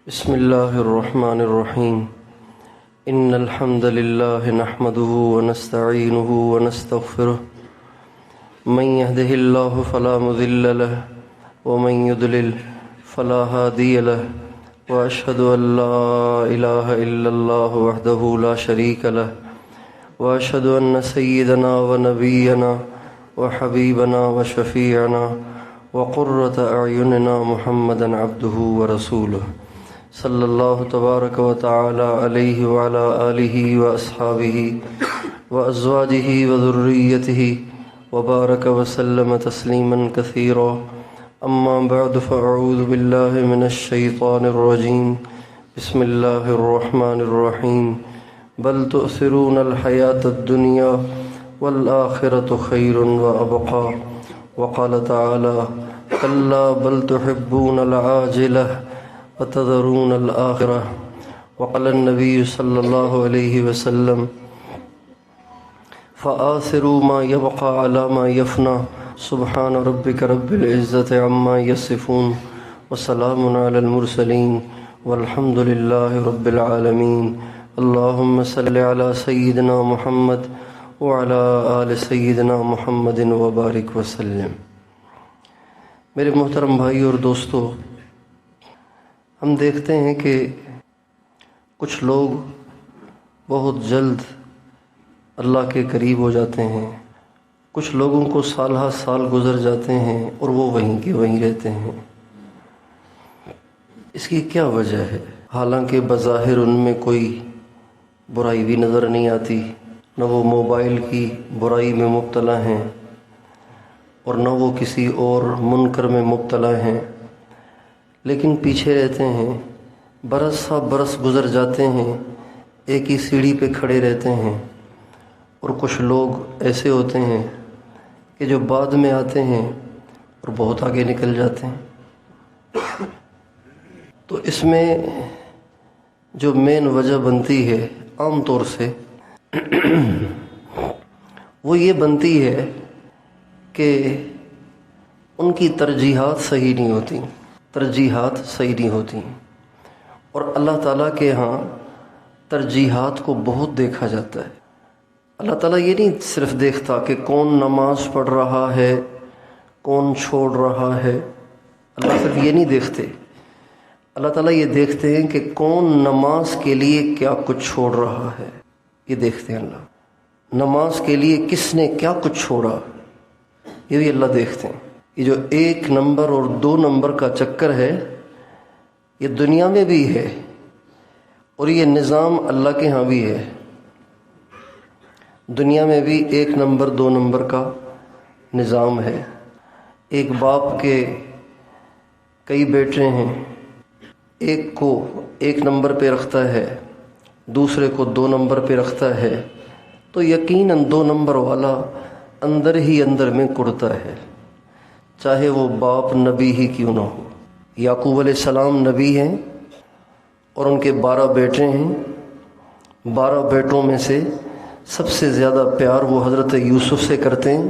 بسم الله الرحمن الرحيم إن الحمد لله نحمده ونستعينه ونستغفره من يهده الله فلا مضل له ومن يضلل فلا هادي له وأشهد أن لا إله إلا الله وحده لا شريك له وأشهد أن سيدنا ونبينا وحبيبنا وشفيعنا وقرة أعيننا محمدا عبده ورسوله صلی اللہ تبارک و تعالی علیہ وعلی آلہ واصحابہ وازواجہ وذریتہ وبارک وسلم تسلیما کثیرا اما بعد فاعوذ باللہ من الشیطان الرجیم بسم اللہ الرحمن الرحیم بل تؤثرون الحیاة الدنیا والآخرة خیر وابقا وقال تعالی کلا بل تحبون العاجلہ وتذرون الآخرة وقال النبي صلى الله عليه وسلم فآثروا ما يبقى على ما يفنى سبحان ربك رب العزة عما يصفون وسلام على المرسلين والحمد لله رب العالمين اللهم صل على سيدنا محمد وعلى آل سيدنا محمد وبارك وسلم۔ میرے محترم بھائی اور دوستو، ہم دیکھتے ہیں کہ کچھ لوگ بہت جلد اللہ کے قریب ہو جاتے ہیں، کچھ لوگوں کو سالہ سال گزر جاتے ہیں اور وہ وہیں کے وہیں رہتے ہیں۔ اس کی کیا وجہ ہے؟ حالانکہ بظاہر ان میں کوئی برائی بھی نظر نہیں آتی، نہ وہ موبائل کی برائی میں مبتلا ہیں اور نہ وہ کسی اور منکر میں مبتلا ہیں، لیکن پیچھے رہتے ہیں، برس سا برس گزر جاتے ہیں، ایک ہی سیڑھی پہ کھڑے رہتے ہیں۔ اور کچھ لوگ ایسے ہوتے ہیں کہ جو بعد میں آتے ہیں اور بہت آگے نکل جاتے ہیں۔ تو اس میں جو مین وجہ بنتی ہے عام طور سے وہ یہ بنتی ہے کہ ان کی ترجیحات صحیح نہیں ہوتی، اور اللہ تعالیٰ کے ہاں ترجیحات کو بہت دیکھا جاتا ہے۔ اللہ تعالیٰ یہ نہیں صرف دیکھتا کہ کون نماز پڑھ رہا ہے، کون چھوڑ رہا ہے، اللہ صرف یہ نہیں دیکھتے، اللہ تعالیٰ یہ دیکھتے ہیں کہ کون نماز کے لیے کیا کچھ چھوڑ رہا ہے، یہ دیکھتے ہیں اللہ۔ نماز کے لیے کس نے کیا کچھ چھوڑا، یہ بھی اللہ دیکھتے ہیں۔ یہ جو 1 نمبر اور 2 نمبر کا چکر ہے، یہ دنیا میں بھی ہے اور یہ نظام اللہ کے ہاں بھی ہے۔ دنیا میں بھی 1 نمبر 2 نمبر کا نظام ہے۔ ایک باپ کے کئی بیٹے ہیں، ایک کو 1 نمبر پہ رکھتا ہے، دوسرے کو 2 نمبر پہ رکھتا ہے، تو یقیناً 2 نمبر والا اندر ہی اندر میں کڑتا ہے، چاہے وہ باپ نبی ہی کیوں نہ ہو۔ یعقوب علیہ السلام نبی ہیں اور ان کے 12 بیٹے ہیں۔ 12 بیٹوں میں سے سب سے زیادہ پیار وہ حضرت یوسف سے کرتے ہیں،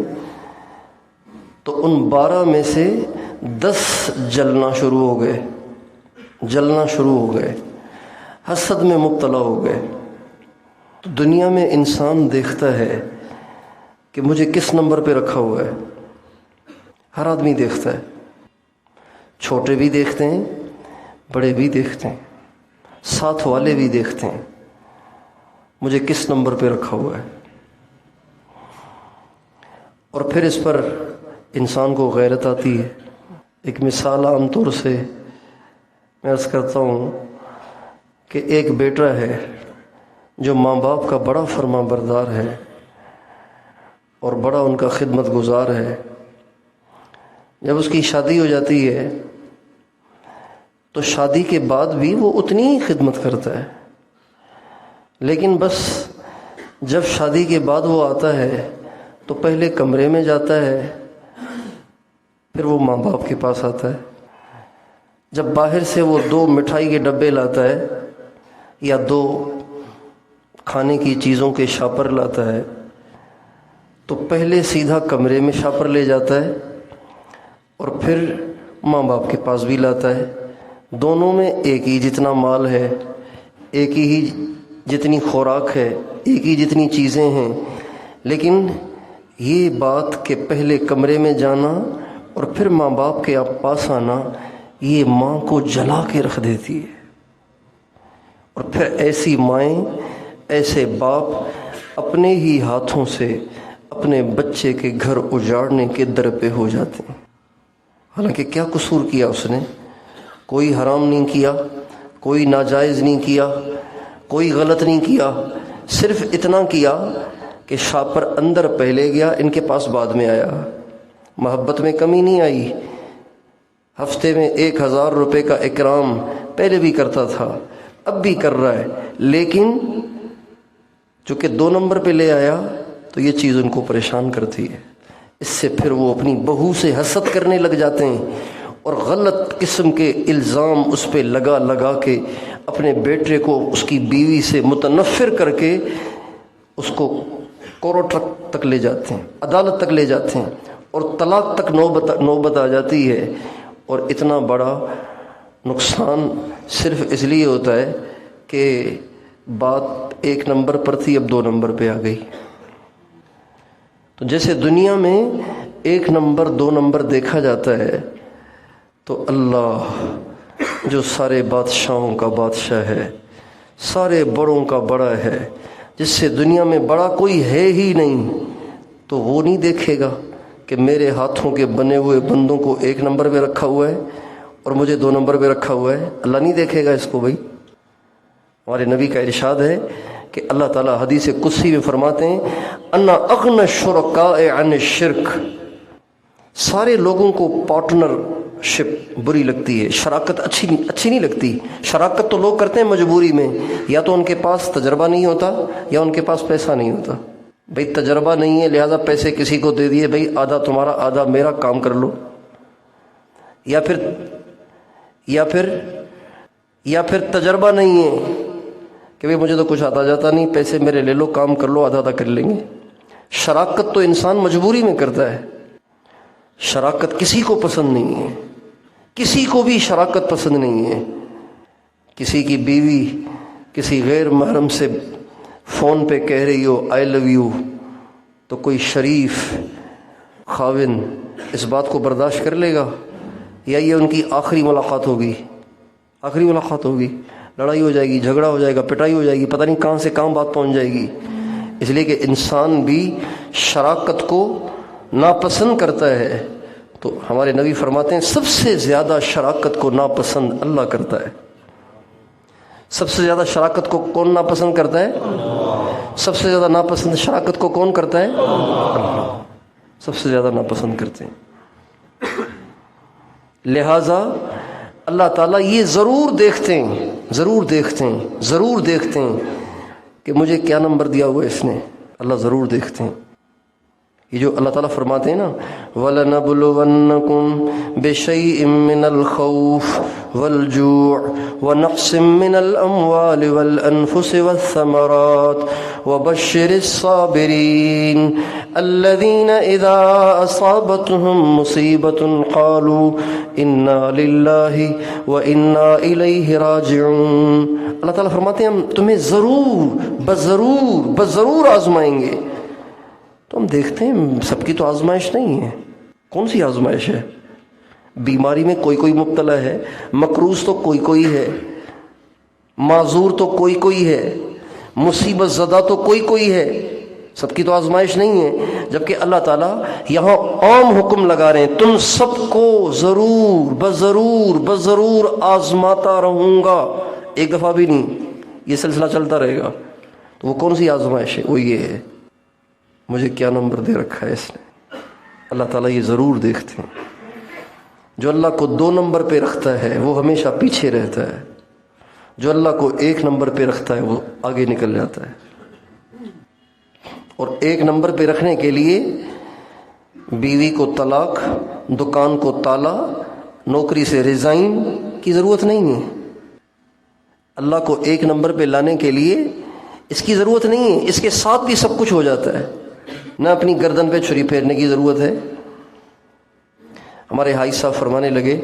تو ان 12 میں سے 10 جلنا شروع ہو گئے، حسد میں مبتلا ہو گئے۔ تو دنیا میں انسان دیکھتا ہے کہ مجھے کس نمبر پہ رکھا ہوا ہے، ہر آدمی دیکھتا ہے، چھوٹے بھی دیکھتے ہیں، بڑے بھی دیکھتے ہیں، ساتھ والے بھی دیکھتے ہیں، مجھے کس نمبر پہ رکھا ہوا ہے۔ اور پھر اس پر انسان کو غیرت آتی ہے۔ ایک مثال عام طور سے میں عرض کرتا ہوں کہ ایک بیٹا ہے جو ماں باپ کا بڑا فرما بردار ہے اور بڑا ان کا خدمت گزار ہے۔ جب اس کی شادی ہو جاتی ہے تو شادی کے بعد بھی وہ اتنی ہی خدمت کرتا ہے، لیکن بس جب شادی کے بعد وہ آتا ہے تو پہلے کمرے میں جاتا ہے، پھر وہ ماں باپ کے پاس آتا ہے۔ جب باہر سے وہ 2 مٹھائی کے ڈبے لاتا ہے یا 2 کھانے کی چیزوں کے شاپر لاتا ہے تو پہلے سیدھا کمرے میں شاپر لے جاتا ہے اور پھر ماں باپ کے پاس بھی لاتا ہے، دونوں میں ایک ہی جتنا مال ہے، ایک ہی جتنی خوراک ہے، ایک ہی جتنی چیزیں ہیں، لیکن یہ بات کہ پہلے کمرے میں جانا اور پھر ماں باپ کے پاس آنا، یہ ماں کو جلا کے رکھ دیتی ہے۔ اور پھر ایسی مائیں، ایسے باپ اپنے ہی ہاتھوں سے اپنے بچے کے گھر اجاڑنے کے در پہ ہو جاتے ہیں۔ حالانکہ کیا قصور کیا اس نے؟ کوئی حرام نہیں کیا، کوئی ناجائز نہیں کیا، کوئی غلط نہیں کیا، صرف اتنا کیا کہ شاپر اندر پہلے گیا، ان کے پاس بعد میں آیا۔ محبت میں کمی نہیں آئی، ہفتے میں 1000 روپے کا اکرام پہلے بھی کرتا تھا، اب بھی کر رہا ہے، لیکن چونکہ 2 نمبر پہ لے آیا تو یہ چیز ان کو پریشان کرتی ہے۔ اس سے پھر وہ اپنی بہو سے حسد کرنے لگ جاتے ہیں اور غلط قسم کے الزام اس پہ لگا لگا کے اپنے بیٹے کو اس کی بیوی سے متنفر کر کے اس کو کورٹ تک لے جاتے ہیں، عدالت تک لے جاتے ہیں، اور طلاق تک نوبت آ جاتی ہے۔ اور اتنا بڑا نقصان صرف اس لیے ہوتا ہے کہ بات 1 نمبر پر تھی، اب 2 نمبر پہ آ گئی۔ تو جیسے دنیا میں 1 نمبر 2 نمبر دیکھا جاتا ہے، تو اللہ جو سارے بادشاہوں کا بادشاہ ہے، سارے بڑوں کا بڑا ہے، جس سے دنیا میں بڑا کوئی ہے ہی نہیں، تو وہ نہیں دیکھے گا کہ میرے ہاتھوں کے بنے ہوئے بندوں کو 1 نمبر پہ رکھا ہوا ہے اور مجھے 2 نمبر پہ رکھا ہوا ہے؟ اللہ نہیں دیکھے گا اس کو بھائی۔ ہمارے نبی کا ارشاد ہے کہ اللہ تعالیٰ حدیث قدسی میں فرماتے ہیں، انا اغنى الشرکاء عن الشرک۔ سارے لوگوں کو پارٹنر شپ بری لگتی ہے، شراکت اچھی نہیں لگتی۔ شراکت تو لوگ کرتے ہیں مجبوری میں، یا تو ان کے پاس تجربہ نہیں ہوتا یا ان کے پاس پیسہ نہیں ہوتا۔ بھئی تجربہ نہیں ہے لہذا پیسے کسی کو دے دیے، بھئی آدھا تمہارا آدھا میرا، کام کر لو۔ یا پھر تجربہ نہیں ہے کہ بھئی مجھے تو کچھ آتا جاتا نہیں، پیسے میرے لے لو، کام کر لو، آدھا آدھا کر لیں گے۔ شراکت تو انسان مجبوری میں کرتا ہے۔ شراکت کسی کو پسند نہیں ہے، کسی کو بھی شراکت پسند نہیں ہے۔ کسی کی بیوی کسی غیر محرم سے فون پہ کہہ رہی ہو آئی لو یو، تو کوئی شریف خاوند اس بات کو برداشت کر لے گا؟ یا یہ ان کی آخری ملاقات ہوگی؟ آخری ملاقات ہوگی، لڑائی ہو جائے گی، جھگڑا ہو جائے گا، پٹائی ہو جائے گی، پتہ نہیں کہاں سے کہاں بات پہنچ جائے گی۔ اس لیے کہ انسان بھی شراکت کو ناپسند کرتا ہے۔ تو ہمارے نبی فرماتے ہیں سب سے زیادہ شراکت کو ناپسند اللہ کرتا ہے۔ سب سے زیادہ شراکت کو کون ناپسند کرتا ہے؟ سب سے زیادہ ناپسند شراکت کو کون کرتا ہے؟ اللہ سب سے زیادہ ناپسند کرتے ہیں۔ لہٰذا اللہ تعالیٰ یہ ضرور دیکھتے ہیں کہ مجھے کیا نمبر دیا ہوا ہے اس نے، اللہ ضرور دیکھتے ہیں۔ یہ جو اللہ تعالیٰ فرماتے ہیں نا، وَلَنَبْلُوَنَّكُمْ بِشَيْءٍ مِّنَ الْخَوْفِ وَالْجُوعِ وَنَقْصٍ مِّنَ الْأَمْوَالِ وَالْأَنفُسِ وَالثَّمَرَاتِ وَبَشِّرِ الصَّابِرِينَ الَّذِينَ إِذَا أَصَابَتْهُم مُّصِيبَةٌ قَالُوا إِنَّا لِلَّهِ وَإِنَّا إِلَيْهِ رَاجِعُونَ۔ اللہ تعالیٰ فرماتے ہیں ہم تمہیں ضرور آزمائیں گے۔ تو ہم دیکھتے ہیں سب کی تو آزمائش نہیں ہے۔ کون سی آزمائش ہے؟ بیماری میں کوئی مبتلا ہے، مقروض تو کوئی ہے، معذور تو کوئی ہے، مصیبت زدہ تو کوئی ہے، سب کی تو آزمائش نہیں ہے۔ جبکہ اللہ تعالیٰ یہاں عام حکم لگا رہے ہیں، تم سب کو ضرور آزماتا رہوں گا، ایک دفعہ بھی نہیں، یہ سلسلہ چلتا رہے گا۔ تو وہ کون سی آزمائش ہے؟ وہ یہ ہے مجھے کیا نمبر دے رکھا ہے اس نے۔ اللہ تعالیٰ یہ ضرور دیکھتے ہیں۔ جو اللہ کو 2 نمبر پہ رکھتا ہے وہ ہمیشہ پیچھے رہتا ہے، جو اللہ کو 1 نمبر پہ رکھتا ہے وہ آگے نکل جاتا ہے۔ اور 1 نمبر پہ رکھنے کے لیے بیوی کو طلاق، دکان کو تالا، نوکری سے ریزائن کی ضرورت نہیں ہے۔ اللہ کو 1 نمبر پہ لانے کے لیے اس کی ضرورت نہیں ہے، اس کے ساتھ بھی سب کچھ ہو جاتا ہے۔ نہ اپنی گردن پہ چھری پھیرنے کی ضرورت ہے۔ ہمارے حاج صاحب فرمانے لگے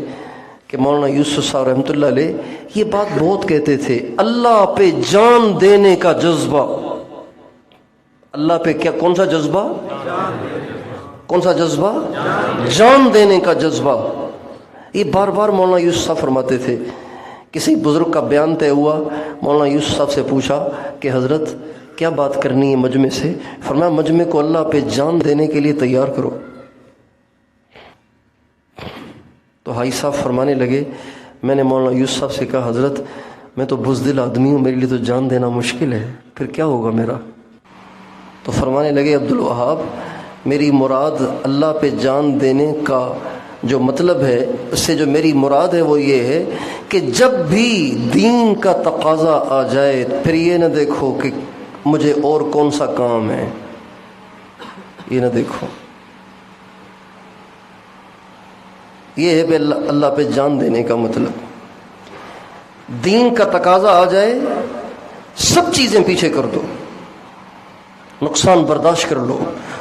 کہ مولانا یوسف صاحب رحمۃ اللہ علیہ یہ بات بہت کہتے تھے، اللہ پہ جان دینے کا جذبہ. اللہ پہ کیا، کون سا جذبہ؟ کون سا جذبہ؟ جان دینے کا جذبہ. یہ بار بار مولانا یوسف صاحب فرماتے تھے. کسی بزرگ کا بیان طے ہوا، مولانا یوسف صاحب سے پوچھا کہ حضرت کیا بات کرنی ہے مجمع سے؟ فرمایا مجمع کو اللہ پہ جان دینے کے لیے تیار کرو. تو حاجی صاحب فرمانے لگے، میں نے مولانا یوسف صاحب سے کہا حضرت میں تو بزدل آدمی ہوں، میرے لیے تو جان دینا مشکل ہے، پھر کیا ہوگا میرا؟ تو فرمانے لگے عبدالوہاب میری مراد اللہ پہ جان دینے کا جو مطلب ہے، اس سے جو میری مراد ہے وہ یہ ہے کہ جب بھی دین کا تقاضا آ جائے پھر یہ نہ دیکھو کہ مجھے اور کون سا کام ہے، یہ نہ دیکھو. یہ ہے اللہ پہ جان دینے کا مطلب. دین کا تقاضا آ جائے سب چیزیں پیچھے کر دو، نقصان برداشت کر لو،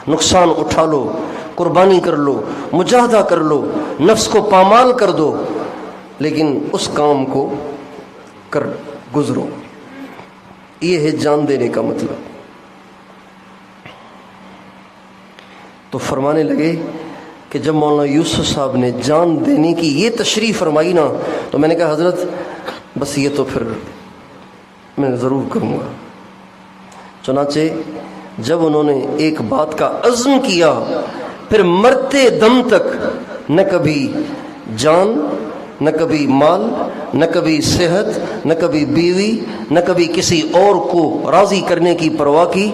نقصان اٹھا لو، قربانی کر لو، مجاہدہ کر لو، نفس کو پامال کر دو، لیکن اس کام کو کر گزرو. یہ ہے جان دینے کا مطلب. تو فرمانے لگے کہ جب مولانا یوسف صاحب نے جان دینے کی یہ تشریح فرمائی نا، تو میں نے کہا حضرت بس یہ تو پھر میں ضرور کروں گا. چنانچہ جب انہوں نے ایک بات کا عزم کیا پھر مرتے دم تک نہ کبھی جان، نہ کبھی مال، نہ کبھی صحت، نہ کبھی بیوی، نہ کبھی کسی اور کو راضی کرنے کی پرواہ کی،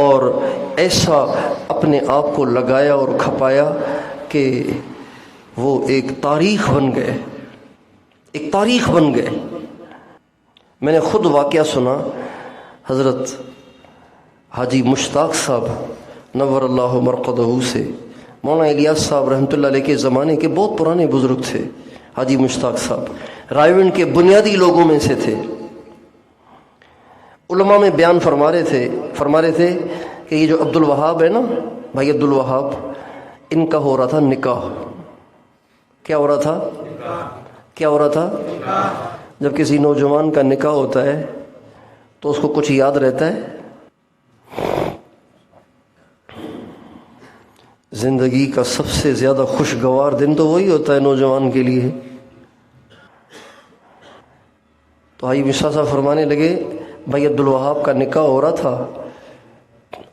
اور ایسا اپنے آپ کو لگایا اور کھپایا کہ وہ ایک تاریخ بن گئے، ایک تاریخ بن گئے. میں نے خود واقعہ سنا حضرت حاجی مشتاق صاحب نور اللہ مرقدہ سے. مولانا الیاس صاحب رحمۃ اللہ علیہ کے زمانے کے بہت پرانے بزرگ تھے. حاجی مشتاق صاحب رائیونڈ کے بنیادی لوگوں میں سے تھے. علماء میں بیان فرما رہے تھے کہ یہ جو عبدالوہاب ہے نا، بھائی عبدالوہاب، ان کا ہو رہا تھا نکاح. کیا ہو رہا تھا؟ کیا ہو رہا تھا؟ جب کسی نوجوان کا نکاح ہوتا ہے تو اس کو کچھ یاد رہتا ہے؟ زندگی کا سب سے زیادہ خوشگوار دن تو وہی ہوتا ہے نوجوان کے لیے. تو حاجی مشتاق صاحب فرمانے لگے بھائی عبدالوہاب کا نکاح ہو رہا تھا،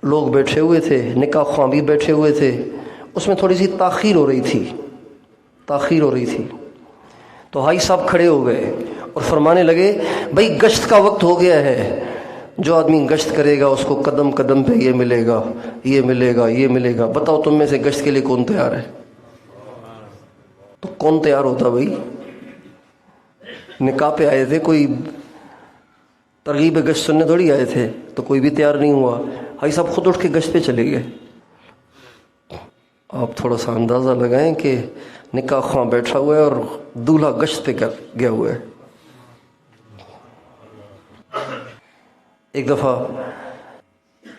لوگ بیٹھے ہوئے تھے، نکاح خواں بھی بیٹھے ہوئے تھے، اس میں تھوڑی سی تاخیر ہو رہی تھی. تو حاجی صاحب کھڑے ہو گئے اور فرمانے لگے بھائی گشت کا وقت ہو گیا ہے، جو آدمی گشت کرے گا اس کو قدم قدم پہ یہ ملے گا، یہ ملے گا، یہ ملے گا. بتاؤ تم میں سے گشت کے لیے کون تیار ہے؟ تو کون تیار ہوتا بھائی؟ نکاح پہ آئے تھے، کوئی ترغیب گشت سننے تھوڑی آئے تھے، تو کوئی بھی تیار نہیں ہوا. حاجی صاحب خود اٹھ کے گشت پہ چلے گئے. آپ تھوڑا سا اندازہ لگائیں کہ نکاح خواں بیٹھا ہوا ہے اور دولہا گشت پہ گیا ہوا ہے. ایک دفعہ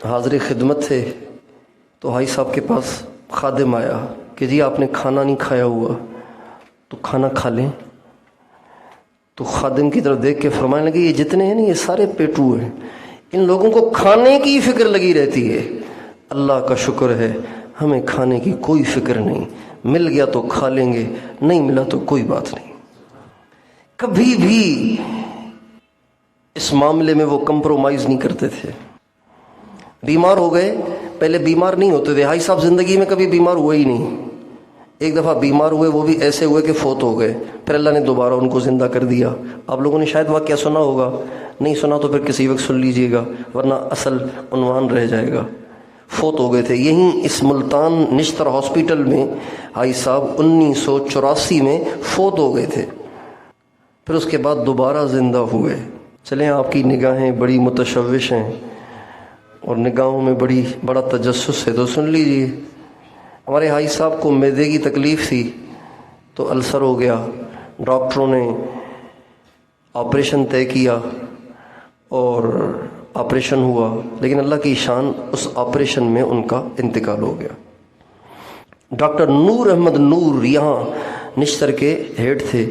حاضر خدمت تھے تو حاجی صاحب کے پاس خادم آیا کہ جی آپ نے کھانا نہیں کھایا ہوا تو کھانا کھا لیں. تو خادم کی طرف دیکھ کے فرمانے لگے یہ جتنے ہیں نا یہ سارے پیٹو ہیں، ان لوگوں کو کھانے کی فکر لگی رہتی ہے. اللہ کا شکر ہے ہمیں کھانے کی کوئی فکر نہیں، مل گیا تو کھا لیں گے، نہیں ملا تو کوئی بات نہیں. کبھی بھی اس معاملے میں وہ کمپرومائز نہیں کرتے تھے. بیمار ہو گئے، پہلے بیمار نہیں ہوتے تھے. حاجی صاحب زندگی میں کبھی بیمار ہوئے ہی نہیں. ایک دفعہ بیمار ہوئے، وہ بھی ایسے ہوئے کہ فوت ہو گئے، پھر اللہ نے دوبارہ ان کو زندہ کر دیا. آپ لوگوں نے شاید واقعہ سنا ہوگا، نہیں سنا تو پھر کسی وقت سن لیجئے گا ورنہ اصل عنوان رہ جائے گا. فوت ہو گئے تھے یہیں اس ملتان نشتر ہاسپٹل میں. حاجی صاحب 1984 میں فوت ہو گئے تھے، پھر اس کے بعد دوبارہ زندہ ہوئے. چلیں آپ کی نگاہیں بڑی متشوش ہیں اور نگاہوں میں بڑا تجسس ہے تو سن لیجئے. ہمارے حاجی صاحب کو معدے کی تکلیف تھی تو السر ہو گیا. ڈاکٹروں نے آپریشن طے کیا اور آپریشن ہوا، لیکن اللہ کی شان اس آپریشن میں ان کا انتقال ہو گیا. ڈاکٹر نور احمد نور یہاں نشتر کے ہیڈ تھے،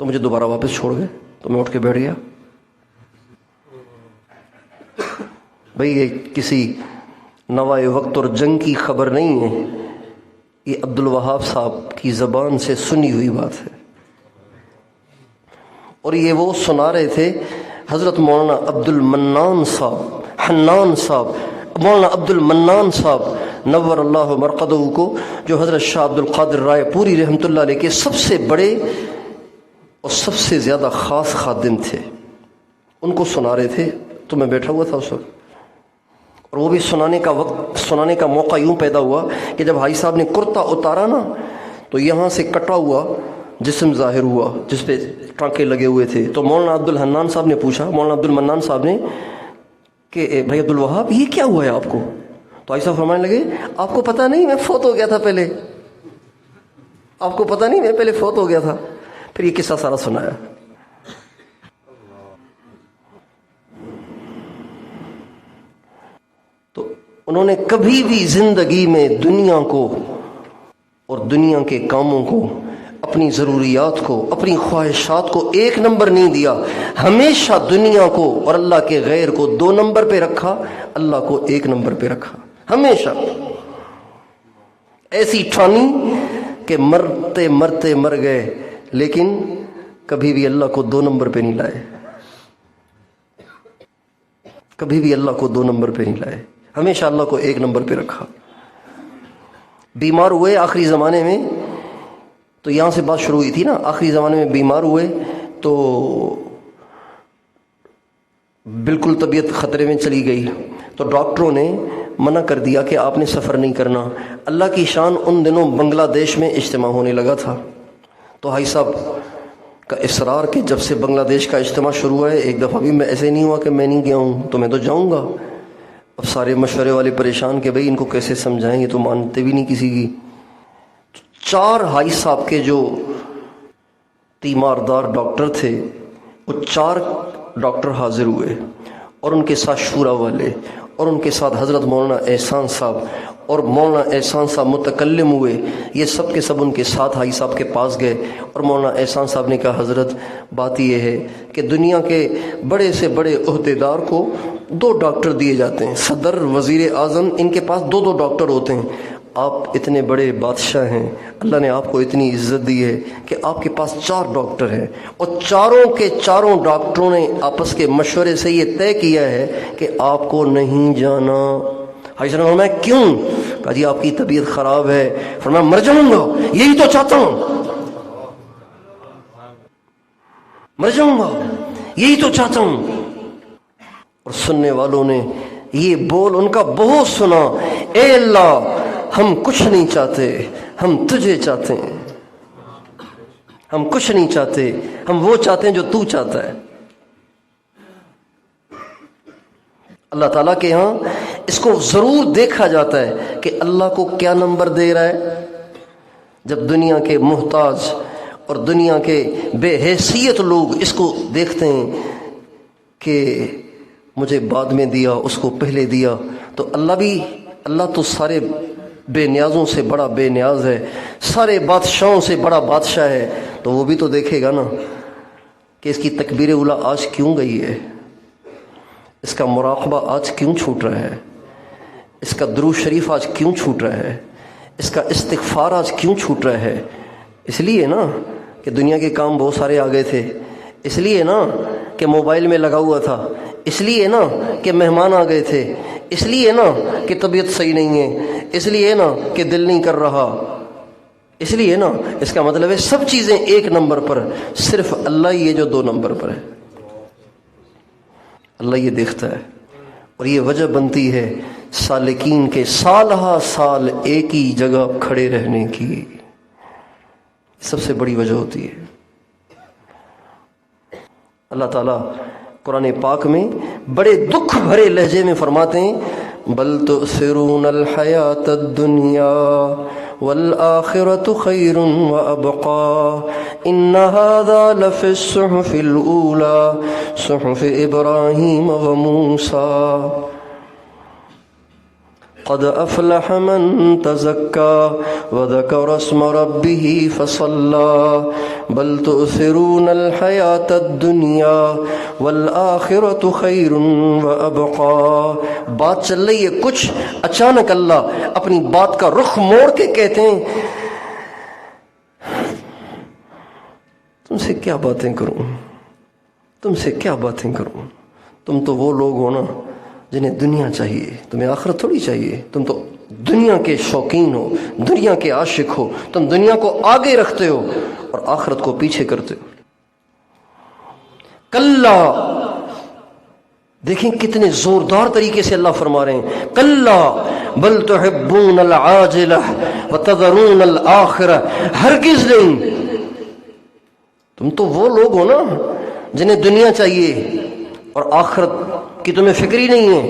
تو مجھے دوبارہ واپس چھوڑ گئے، تو میں اٹھ کے بیٹھ گیا۔ بھئی یہ کسی نوائے وقت اور جنگ کی خبر نہیں ہے، یہ عبدالوہاب صاحب کی زبان سے سنی ہوئی بات ہے، اور یہ وہ سنا رہے تھے حضرت مولانا عبد المنان صاحب، حنان صاحب، مولانا عبد المنان صاحب نور اللہ مرقدہ کو، جو حضرت شاہ عبد القادر رائے پوری رحمۃ اللہ علیہ کے سب سے بڑے اور سب سے زیادہ خاص خادم تھے، ان کو سنا رہے تھے۔ تو میں بیٹھا ہوا تھا اس وقت، اور وہ بھی سنانے کا موقع یوں پیدا ہوا کہ جب حاجی صاحب نے کرتا اتارا نا، تو یہاں سے کٹا ہوا جسم ظاہر ہوا جس پہ ٹانکے لگے ہوئے تھے۔ تو مولانا عبد الحنان صاحب نے پوچھا، مولانا عبد المنان صاحب نے، کہ بھائی عبدالوہاب یہ کیا ہوا ہے آپ کو؟ تو حاجی صاحب فرمانے لگے، آپ کو پتہ نہیں میں فوت ہو گیا تھا پہلے، آپ کو پتہ نہیں میں پہلے فوت ہو گیا تھا۔ پھر یہ قصہ سارا سنایا۔ تو انہوں نے کبھی بھی زندگی میں دنیا کو اور دنیا کے کاموں کو، اپنی ضروریات کو، اپنی خواہشات کو 1 نمبر نہیں دیا، ہمیشہ دنیا کو اور اللہ کے غیر کو 2 نمبر پہ رکھا، اللہ کو 1 نمبر پہ رکھا۔ ہمیشہ ایسی ٹھانی کہ مرتے مرتے مر گئے، لیکن کبھی بھی اللہ کو 2 نمبر پہ نہیں لائے، کبھی بھی اللہ کو 2 نمبر پہ نہیں لائے، ہمیشہ اللہ کو 1 نمبر پہ رکھا۔ بیمار ہوئے آخری زمانے میں، تو یہاں سے بات شروع ہوئی تھی نا، آخری زمانے میں بیمار ہوئے تو بالکل طبیعت خطرے میں چلی گئی، تو ڈاکٹروں نے منع کر دیا کہ آپ نے سفر نہیں کرنا۔ اللہ کی شان ان دنوں بنگلہ دیش میں اجتماع ہونے لگا تھا، تو حاجی صاحب کا اصرار کہ جب سے بنگلہ دیش کا اجتماع شروع ہوا ہے، ایک دفعہ بھی میں ایسے نہیں ہوا کہ میں نہیں گیا ہوں، تو میں تو جاؤں گا۔ اب سارے مشورے والے پریشان کہ بھئی ان کو کیسے سمجھائیں، یہ تو مانتے بھی نہیں کسی کی۔ 4 حاجی صاحب کے جو تیماردار ڈاکٹر تھے، وہ 4 ڈاکٹر حاضر ہوئے، اور ان کے ساتھ شورا والے، اور ان کے ساتھ حضرت مولانا احسان صاحب، اور مولانا احسان صاحب متکلم ہوئے، یہ سب کے سب ان کے ساتھ حاجی صاحب کے پاس گئے، اور مولانا احسان صاحب نے کہا حضرت بات یہ ہے کہ دنیا کے بڑے سے بڑے عہدیدار کو 2 ڈاکٹر دیے جاتے ہیں، صدر، وزیر اعظم، ان کے پاس 2 ڈاکٹر ہوتے ہیں، آپ اتنے بڑے بادشاہ ہیں، اللہ نے آپ کو اتنی عزت دی ہے کہ آپ کے پاس 4 ڈاکٹر ہیں، اور چاروں کے چاروں ڈاکٹروں نے آپس کے مشورے سے یہ طے کیا ہے کہ آپ کو نہیں جانا۔ حاجی صاحب نے فرمایا کیوں؟ کہا جی آپ کی طبیعت خراب ہے۔ فرمایا مر جاؤں گا، یہی تو چاہتا ہوں، مر جاؤں گا، یہی تو چاہتا ہوں۔ اور سننے والوں نے یہ بول ان کا بہت سنا، اے اللہ ہم کچھ نہیں چاہتے، ہم تجھے چاہتے ہیں، ہم کچھ نہیں چاہتے، ہم وہ چاہتے ہیں جو تو چاہتا ہے۔ اللہ تعالیٰ کے ہاں اس کو ضرور دیکھا جاتا ہے کہ اللہ کو کیا نمبر دے رہا ہے۔ جب دنیا کے محتاج اور دنیا کے بے حیثیت لوگ اس کو دیکھتے ہیں کہ مجھے بعد میں دیا، اس کو پہلے دیا، تو اللہ تو سارے بے نیازوں سے بڑا بے نیاز ہے، سارے بادشاہوں سے بڑا بادشاہ ہے، تو وہ بھی تو دیکھے گا نا کہ اس کی تکبیر اولیٰ آج کیوں گئی ہے، اس کا مراقبہ آج کیوں چھوٹ رہا ہے، اس کا درود شریف آج کیوں چھوٹ رہا ہے، اس کا استغفار آج کیوں چھوٹ رہا ہے۔ اس لیے نا کہ دنیا کے کام بہت سارے آ گئے تھے، اس لیے نا کہ موبائل میں لگا ہوا تھا، اس لیے نا کہ مہمان آ گئے تھے، اس لیے نا کہ طبیعت صحیح نہیں ہے، اس لیے نا کہ دل نہیں کر رہا، اس لیے نا۔ اس کا مطلب ہے سب چیزیں 1 نمبر پر، صرف اللہ ہی ہے جو 2 نمبر پر ہے۔ اللہ یہ دیکھتا ہے، اور یہ وجہ بنتی ہے سالکین کے سال ہا سال ایک ہی جگہ کھڑے رہنے کی، سب سے بڑی وجہ ہوتی ہے۔ اللہ تعالیٰ قرآن پاک میں بڑے دکھ بھرے لہجے میں فرماتے ہیں بل تؤثرون الحیات الدنیا والآخرة خیر وابقى ان هذا لفی الصحف الاولى صحف ابراہیم وموسیٰ۔ قد افلح من تزكى وذكر اسم ربه فصلى بل تؤثرون الحياة الدنيا والآخرة خير وأبقى. بات چل رہی ہے کچھ، اچانک اللہ اپنی بات کا رخ موڑ کے کہتے ہیں تم سے کیا باتیں کروں، تم سے کیا باتیں کروں، تم تو وہ لوگ ہو نا جنہیں دنیا چاہیے، تمہیں آخرت تھوڑی چاہیے. تم تو دنیا کے شوقین ہو، دنیا کے عاشق ہو، تم دنیا کو آگے رکھتے ہو اور آخرت کو پیچھے کرتے ہو. کلا، دیکھیں کتنے زوردار طریقے سے اللہ فرما رہے ہیں، کلا بل تحبون العاجلہ وتذرون الآخرہ. ہرگز نہیں، تم تو وہ لوگ ہو نا جنہیں دنیا چاہیے اور آخرت کی تمہیں فکر ہی نہیں ہے.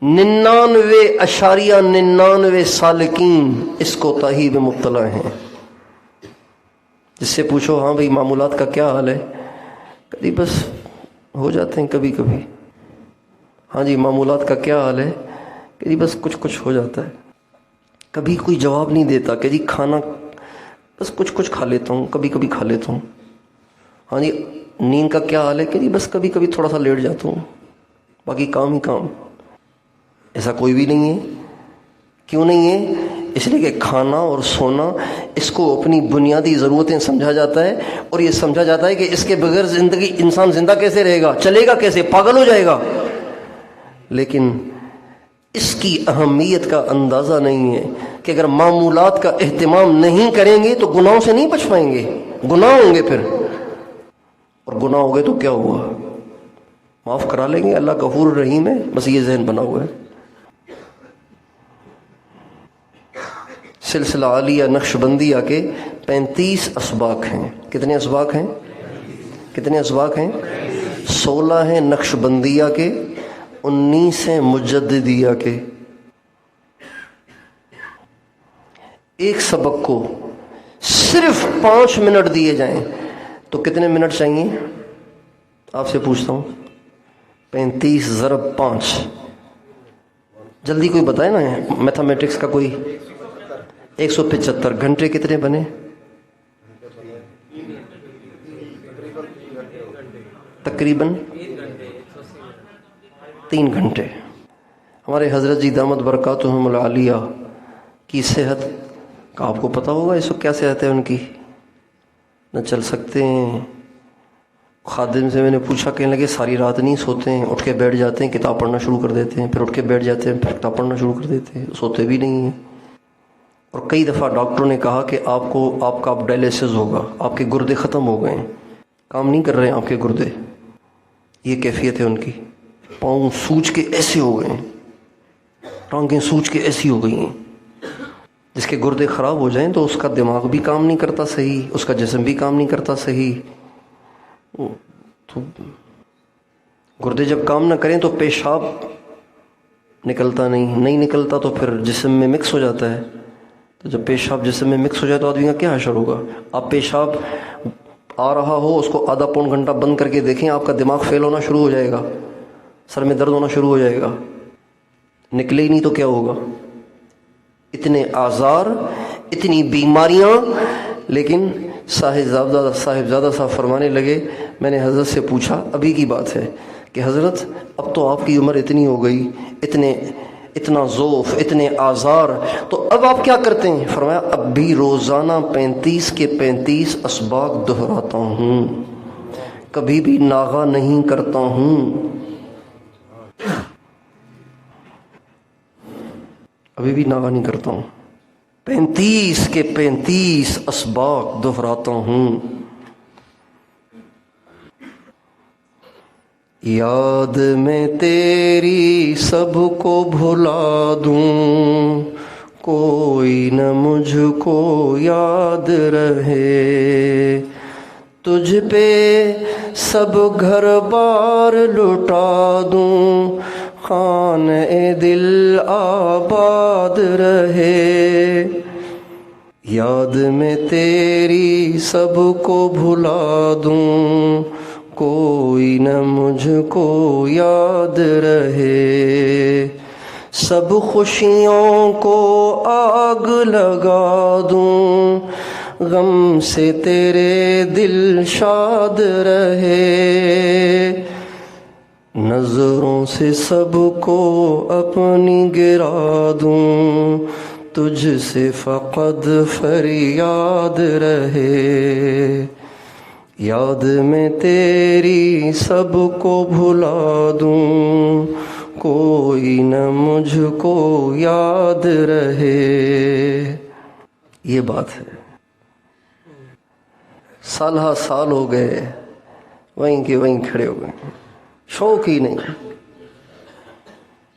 99.99 سالکین اس کوتاہی میں مبتلا ہیں. جس سے پوچھو ہاں بھئی معمولات کا کیا حال ہے، کبھی بس ہو جاتے ہیں کبھی کبھی. ہاں جی معمولات کا کیا حال ہے، کبھی بس کچھ کچھ ہو جاتا ہے. کبھی کوئی جواب نہیں دیتا کہ جی کھانا بس کچھ کھا لیتا ہوں، کبھی کبھی کھا لیتا ہوں. ہاں جی نیند کا کیا حال ہے کہ جی بس کبھی کبھی تھوڑا سا لیٹ جاتا ہوں، باقی کام ہی کام. ایسا کوئی بھی نہیں ہے. کیوں نہیں ہے؟ اس لیے کہ کھانا اور سونا اس کو اپنی بنیادی ضرورتیں سمجھا جاتا ہے، اور یہ سمجھا جاتا ہے کہ اس کے بغیر زندگی انسان زندہ کیسے رہے گا، چلے گا کیسے، پاگل ہو جائے گا. لیکن اس کی اہمیت کا اندازہ نہیں ہے کہ اگر معمولات کا اہتمام نہیں کریں گے تو گناہوں سے نہیں بچ پائیں گے، گناہ ہوں گے پھر، اور گناہ ہو گئے تو کیا ہوا، معاف کرا لیں گے، اللہ غفور رحیم ہے، بس یہ ذہن بنا ہوا ہے. سلسلہ عالیہ نقش بندیہ کے 35 اسباق ہیں. کتنے اسباق ہیں؟ کتنے اسباق ہیں؟ 16 ہیں نقش بندیہ کے، 19 ہیں مجددیہ کے. ایک سبق کو صرف 5 منٹ دیے جائیں تو کتنے منٹ چاہیے؟ آپ سے پوچھتا ہوں، 35 ضرب 5، جلدی کوئی بتائے نا، میتھمیٹکس کا کوئی. 175 گھنٹے کتنے بنے؟ تقریباً 3 گھنٹے. ہمارے حضرت جی دامت برکاتہم العالیہ کی صحت کا آپ کو پتہ ہوگا اس وقت کیا صحت ہے ان کی، نہ چل سکتے ہیں. خادم سے میں نے پوچھا، کہنے لگے ساری رات نہیں سوتے ہیں، اٹھ کے بیٹھ جاتے ہیں کتاب پڑھنا شروع کر دیتے ہیں، پھر اٹھ کے بیٹھ جاتے ہیں، پھر کتاب پڑھنا شروع کر دیتے ہیں، سوتے بھی نہیں ہیں. اور کئی دفعہ ڈاکٹروں نے کہا کہ آپ کا ڈائلیسس ہوگا، آپ کے گردے ختم ہو گئے ہیں، کام نہیں کر رہے ہیں آپ کے گردے. یہ کیفیت ہے ان کی. پاؤں سوج کے ایسے ہو گئے ہیں، ٹانگیں سوج کے ایسی ہو گئی ہیں. جس کے گردے خراب ہو جائیں تو اس کا دماغ بھی کام نہیں کرتا صحیح، اس کا جسم بھی کام نہیں کرتا صحیح. تو گردے جب کام نہ کریں تو پیشاب نکلتا نہیں نکلتا تو پھر جسم میں مکس ہو جاتا ہے. تو جب پیشاب جسم میں مکس ہو جائے تو آدمی کا کیا حشر ہوگا. آپ پیشاب آ رہا ہو اس کو آدھا پون گھنٹہ بند کر کے دیکھیں، آپ کا دماغ فیل ہونا شروع ہو جائے گا، سر میں درد ہونا شروع ہو جائے گا. نکلے ہی نہیں تو کیا ہوگا. اتنے آزار، اتنی بیماریاں. لیکن صاحبزادہ صاحب فرمانے لگے، میں نے حضرت سے پوچھا، ابھی کی بات ہے، کہ حضرت اب تو آپ کی عمر اتنی ہو گئی، اتنا ضعف، اتنے آزار، تو اب آپ کیا کرتے ہیں؟ فرمایا اب بھی روزانہ 35 کے 35 اسباق دہراتا ہوں، کبھی بھی ناغہ نہیں کرتا ہوں. ابھی بھی ناغہ نہیں کرتا ہوں، 35 کے 35 اسباق دہراتا ہوں. یاد میں تیری سب کو بھلا دوں، کوئی نہ مجھ کو یاد رہے. تجھ پہ سب گھر بار لٹا دوں، خانہ دل آباد رہے. یاد میں تیری سب کو بھلا دوں، کوئی نہ مجھ کو یاد رہے، سب خوشیوں کو آگ لگا دوں، غم سے تیرے دل شاد رہے، نظروں سے سب کو اپنی گرا دوں، تجھ سے فقط فریاد رہے، یاد میں تیری سب کو بھلا دوں، کوئی نہ مجھ کو یاد رہے۔ یہ بات ہے، سال ہا سال ہو گئے وہیں کے وہیں کھڑے ہو گئے، شوق ہی نہیں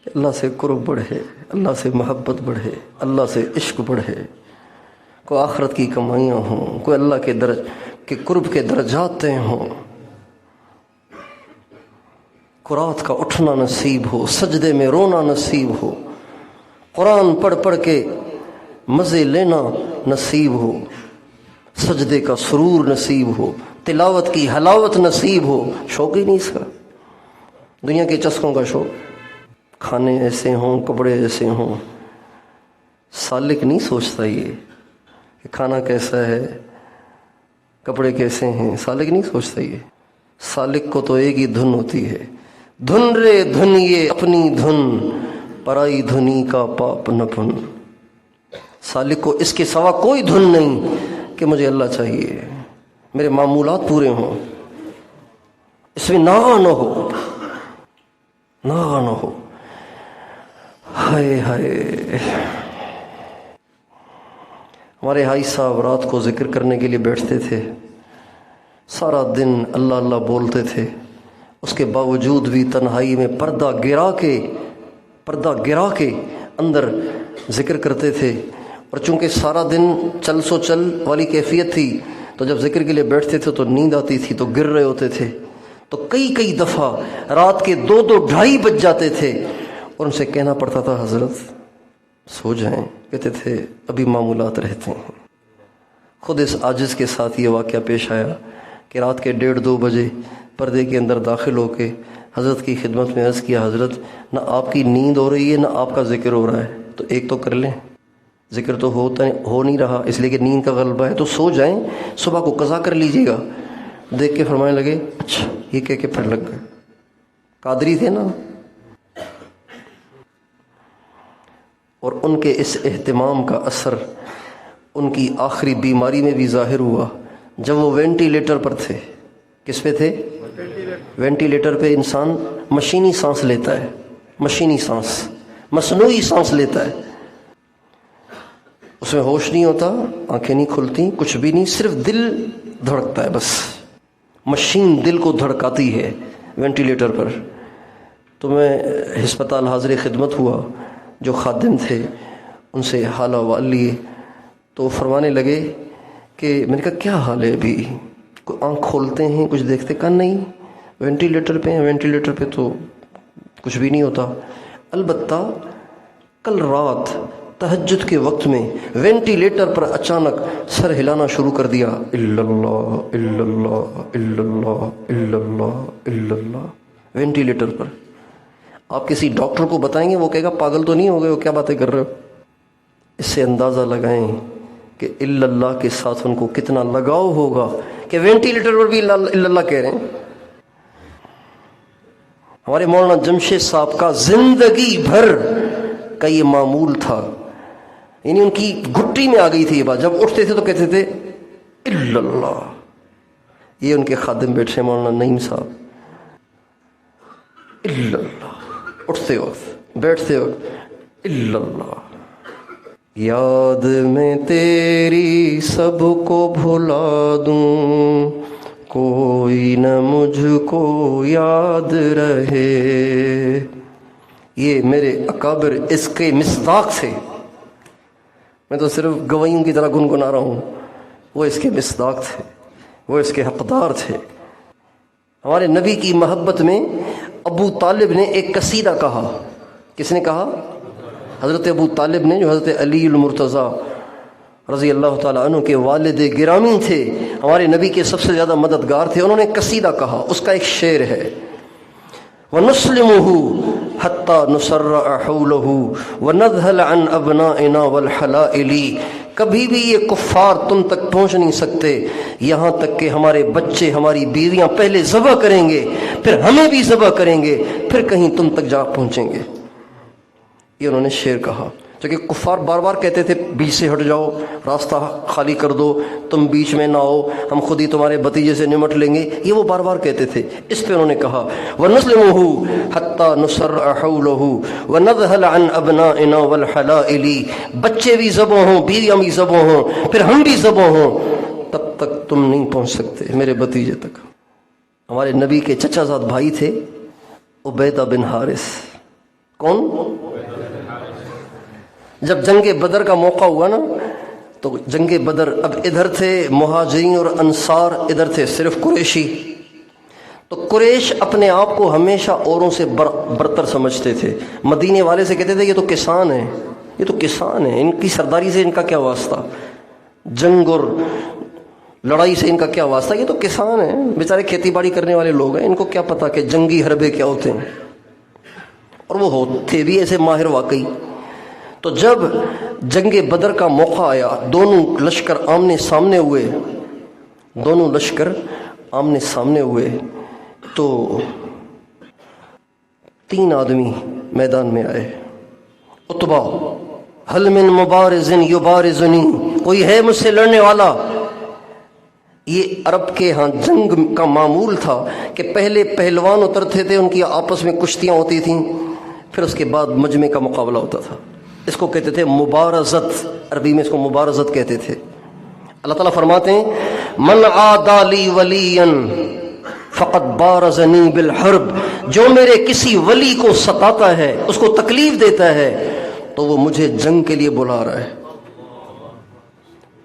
کہ اللہ سے قرب بڑھے، اللہ سے محبت بڑھے، اللہ سے عشق بڑھے، کوئی آخرت کی کمائیاں ہوں، کوئی اللہ کے قرب کے درجات طے ہوں، رات کا اٹھنا نصیب ہو، سجدے میں رونا نصیب ہو، قرآن پڑھ پڑھ کے مزے لینا نصیب ہو، سجدے کا سرور نصیب ہو، تلاوت کی حلاوت نصیب ہو۔ شوق ہی نہیں اس کا، دنیا کے چسکوں کا شوق، کھانے ایسے ہوں، کپڑے ایسے ہوں۔ سالک نہیں سوچتا یہ کہ کھانا کیسا ہے، کپڑے کیسے ہیں، سالک نہیں سوچتا یہ۔ سالک کو تو ایک ہی دھن ہوتی ہے، دھن رے دھن یہ اپنی دھن، پرائی دھنی کا پاپ نہ پن۔ سالک کو اس کے سوا کوئی دھن نہیں کہ مجھے اللہ چاہیے، میرے معمولات پورے ہوں، اس میں ناغہ نہ ہو، ناغہ نہ ہو۔ ہائے ہائے، ہمارے حاج صاحب رات کو ذکر کرنے کے لیے بیٹھتے تھے، سارا دن اللہ اللہ بولتے تھے، اس کے باوجود بھی تنہائی میں پردہ گرا کے اندر ذکر کرتے تھے۔ اور چونکہ سارا دن چل سو چل والی کیفیت تھی، تو جب ذکر کے لیے بیٹھتے تھے تو نیند آتی تھی، تو گر رہے ہوتے تھے، تو کئی دفعہ رات کے 2-2 بج جاتے تھے، اور ان سے کہنا پڑتا تھا حضرت سو جائیں، کہتے تھے ابھی معمولات رہتے ہیں۔ خود اس عاجز کے ساتھ یہ واقعہ پیش آیا کہ رات کے 1:30-2 بجے پردے کے اندر داخل ہو کے حضرت کی خدمت میں عرض کیا، حضرت نہ آپ کی نیند ہو رہی ہے نہ آپ کا ذکر ہو رہا ہے، تو ایک تو کر لیں، ذکر تو ہو نہیں رہا اس لیے کہ نیند کا غلبہ ہے، تو سو جائیں، صبح کو قضا کر لیجیے گا۔ دیکھ کے فرمانے لگے اچھا، یہ کہہ کے پھر لگ گئے۔ قادری تھے نا، اور ان کے اس اہتمام کا اثر ان کی آخری بیماری میں بھی ظاہر ہوا، جب وہ وینٹیلیٹر پر تھے۔ کس پہ تھے؟ وینٹیلیٹر پہ انسان مشینی سانس لیتا ہے، مشینی سانس، مصنوعی سانس لیتا ہے، اس میں ہوش نہیں ہوتا، آنکھیں نہیں کھلتی، کچھ بھی نہیں، صرف دل دھڑکتا ہے، بس مشین دل کو دھڑکاتی ہے وینٹیلیٹر پر۔ تو میں ہسپتال حاضر خدمت ہوا، جو خادم تھے ان سے حال احوال لیے، تو فرمانے لگے کہ میں نے کہا کیا حال ہے ابھی؟ کوئی آنکھ کھولتے ہیں، کچھ دیکھتے؟ کہا نہیں، وینٹیلیٹر پہ ہیں، وینٹیلیٹر پہ تو کچھ بھی نہیں ہوتا، البتہ کل رات تہجد کے وقت میں وینٹیلیٹر پر اچانک سر ہلانا شروع کر دیا، الا اللہ الا اللہ الا اللہ الا اللہ الا اللہ، وینٹیلیٹر پر۔ آپ کسی ڈاکٹر کو بتائیں گے، وہ کہے گا پاگل تو نہیں ہو گئے ہو، کیا باتیں کر رہے ہو؟ اس سے اندازہ لگائیں کہ الا اللہ کے ساتھ ان کو کتنا لگاؤ ہوگا کہ وینٹیلیٹر پر بھی الا اللہ کہہ رہے ہیں۔ ہمارے مولانا جمشید صاحب کا زندگی بھر کا یہ معمول تھا، یعنی ان کی گھٹی میں آ گئی تھی یہ بات، جب اٹھتے تھے تو کہتے تھے الا اللہ۔ یہ ان کے خادم بیٹھے مولانا نعیم صاحب، الا اللہ، اٹھتے وقت بیٹھتے وقت الا اللہ، یاد میں تیری سب کو بھلا دوں، کوئی نہ مجھ کو یاد رہے۔ یہ میرے اکابر اس کے مصداق تھے، میں تو صرف گوائیوں کی طرح گنگنا رہا ہوں، وہ اس کے مصداق تھے، وہ اس کے حقدار تھے۔ ہمارے نبی کی محبت میں ابو طالب نے ایک قصیدہ کہا۔ کس نے کہا؟ حضرت ابو طالب نے، جو حضرت علی المرتضیٰ رضی اللہ تعالیٰ عنہ کے والد گرامی تھے، ہمارے نبی کے سب سے زیادہ مددگار تھے، انہوں نے قصیدہ کہا، اس کا ایک شعر ہے، وَنُسْلِمُهُ حَتَّى نُسَرَّعَ حَوْلَهُ وَنَذْهَلَ عَنْ أَبْنَائِنَا وَالْحَلَائِلِ، کبھی بھی یہ کفار تم تک پہنچ نہیں سکتے یہاں تک کہ ہمارے بچے، ہماری بیویاں پہلے ذبح کریں گے، پھر ہمیں بھی ذبح کریں گے، پھر کہیں تم تک جا پہنچیں گے۔ یہ انہوں نے شعر کہا، جو کہ کفار بار بار کہتے تھے بیچ سے ہٹ جاؤ، راستہ خالی کر دو، تم بیچ میں نہ آؤ، ہم خود ہی تمہارے بھتیجے سے نمٹ لیں گے، یہ وہ بار بار کہتے تھے۔ اس پہ انہوں نے کہا وَنُسْلِمُهُ حَتَّى نُسَرَّعَ حَوْلَهُ وَنَذْهَلَ عَنْ أَبْنَائِنَا وَالْحَلَائِلِ، بچے بھی ذبح ہوں، بیویاں بھی ذبح ہوں، پھر ہم بھی ذبح ہوں، تب تک تم نہیں پہنچ سکتے میرے بھتیجے تک۔ ہمارے نبی کے چچا زاد بھائی تھے عبیدہ بن حارث۔ کون؟ جب جنگ بدر کا موقع ہوا نا، تو جنگ بدر، اب ادھر تھے مہاجرین اور انصار، ادھر تھے صرف قریشی۔ تو قریش اپنے آپ کو ہمیشہ اوروں سے برتر سمجھتے تھے، مدینے والے سے کہتے تھے یہ تو کسان ہیں، یہ تو کسان ہیں، ان کی سرداری سے ان کا کیا واسطہ، جنگ اور لڑائی سے ان کا کیا واسطہ، یہ تو کسان ہیں، بیچارے کھیتی باڑی کرنے والے لوگ ہیں، ان کو کیا پتہ کہ جنگی حربے کیا ہوتے ہیں۔ اور وہ تھے بھی ایسے ماہر واقعی۔ تو جب جنگ بدر کا موقع آیا، دونوں لشکر آمنے سامنے ہوئے، دونوں لشکر آمنے سامنے ہوئے، تو 3 آدمی میدان میں آئے۔ عتبہ، ہل من مبارز یبارزنی، کوئی ہے مجھ سے لڑنے والا؟ یہ عرب کے ہاں جنگ کا معمول تھا کہ پہلے پہلوان اترتے تھے، ان کی آپس میں کشتیاں ہوتی تھیں، پھر اس کے بعد مجمع کا مقابلہ ہوتا تھا۔ اس کو کہتے تھے مبارزت، عربی میں اس کو مبارزت کہتے تھے۔ اللہ تعالیٰ فرماتے ہیں من عادی لی ولیا فقد بارزنی بالحرب، جو میرے کسی ولی کو ستاتا ہے، اس کو تکلیف دیتا ہے، تو وہ مجھے جنگ کے لیے بلا رہا ہے۔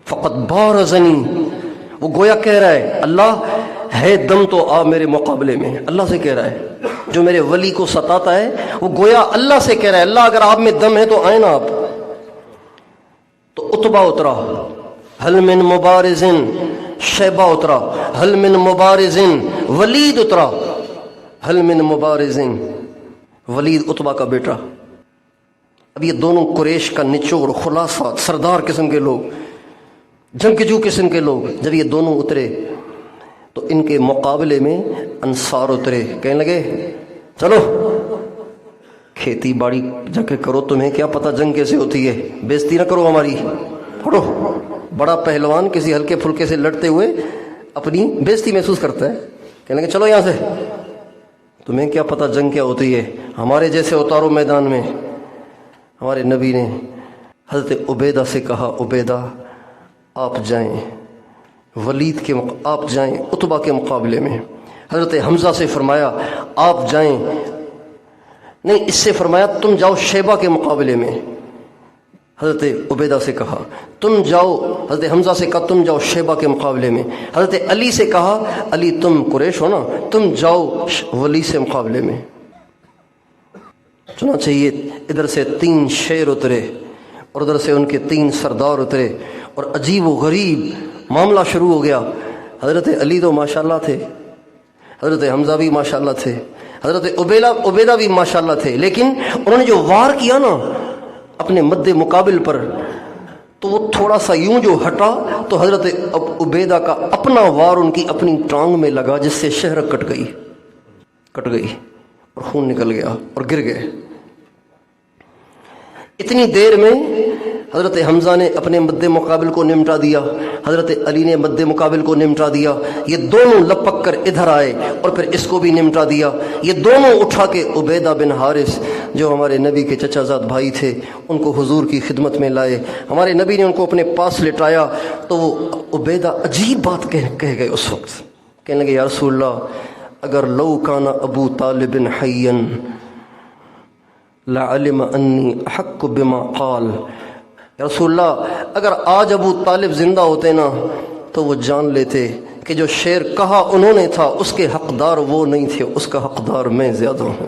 فقد بارزنی، وہ گویا کہہ رہا ہے اللہ ہے دم تو آ میرے مقابلے میں، اللہ سے کہہ رہا ہے۔ جو میرے ولی کو ستاتا ہے وہ گویا اللہ سے کہہ رہا ہے اللہ اگر آپ میں دم ہے تو آئیں نا آپ۔ تو عتبہ اترا، حل من مبارزن، شیبہ اترا، حل من مبارزن، ولید اترا، حل من مبارزن، ولید عتبہ کا بیٹا۔ اب یہ دونوں قریش کا نچوڑ، خلاصہ، سردار قسم کے لوگ، جنگجو قسم کے لوگ، جب یہ دونوں اترے تو ان کے مقابلے میں انصار اترے، کہنے لگے چلو کھیتی باڑی جا کے کرو، تمہیں کیا پتہ جنگ کیسے ہوتی ہے، بےزتی نہ کرو ہماری، پڑھو۔ بڑا پہلوان کسی ہلکے پھلکے سے لڑتے ہوئے اپنی بےزتی محسوس کرتا ہے، کہنے لگے چلو یہاں سے، تمہیں کیا پتہ جنگ کیا ہوتی ہے، ہمارے جیسے اتارو میدان میں۔ ہمارے نبی نے حضرت عبیدہ سے کہا عبیدہ آپ جائیں ولید کے آپ جائیں عتبہ کے مقابلے میں۔ حضرت حمزہ سے فرمایا آپ جائیں، نہیں اس سے فرمایا تم جاؤ شیبہ کے مقابلے میں۔ حضرت عبیدہ سے کہا تم جاؤ، حضرت حمزہ سے کہا تم جاؤ شیبہ کے مقابلے میں۔ حضرت علی سے کہا علی تم قریش ہو نا، تم جاؤ ولی سے مقابلے میں۔ چنانچہ یہ ادھر سے 3 شیر اترے اور ادھر سے ان کے 3 سردار اترے، اور عجیب و غریب معاملہ شروع ہو گیا۔ حضرت علی تو ماشاءاللہ تھے، حضرت حمزہ بھی ماشاءاللہ تھے، حضرت عبیدہ بھی ماشاءاللہ تھے، لیکن انہوں نے جو وار کیا نا اپنے مد مقابل پر، تو وہ تھوڑا سا یوں جو ہٹا تو حضرت عبیدہ کا اپنا وار ان کی اپنی ٹانگ میں لگا، جس سے شہرک کٹ گئی اور خون نکل گیا اور گر گئے۔ اتنی دیر میں حضرت حمزہ نے اپنے مد مقابل کو نمٹا دیا، حضرت علی نے مد مقابل کو نمٹا دیا، یہ دونوں لپک کر ادھر آئے اور پھر اس کو بھی نمٹا دیا۔ یہ دونوں اٹھا کے عبیدہ بن حارث جو ہمارے نبی کے چچا زاد بھائی تھے ان کو حضور کی خدمت میں لائے۔ ہمارے نبی نے ان کو اپنے پاس لٹایا تو وہ عبیدہ عجیب بات کہہ گئے اس وقت، کہنے لگے یا رسول اللہ اگر لو کان ابو طالب حیا لعلم انی احق بما قال، یا رسول اللہ اگر آج ابو طالب زندہ ہوتے نا تو وہ جان لیتے کہ جو شعر کہا انہوں نے تھا اس کے حقدار وہ نہیں تھے، اس کا حقدار میں زیادہ ہوں۔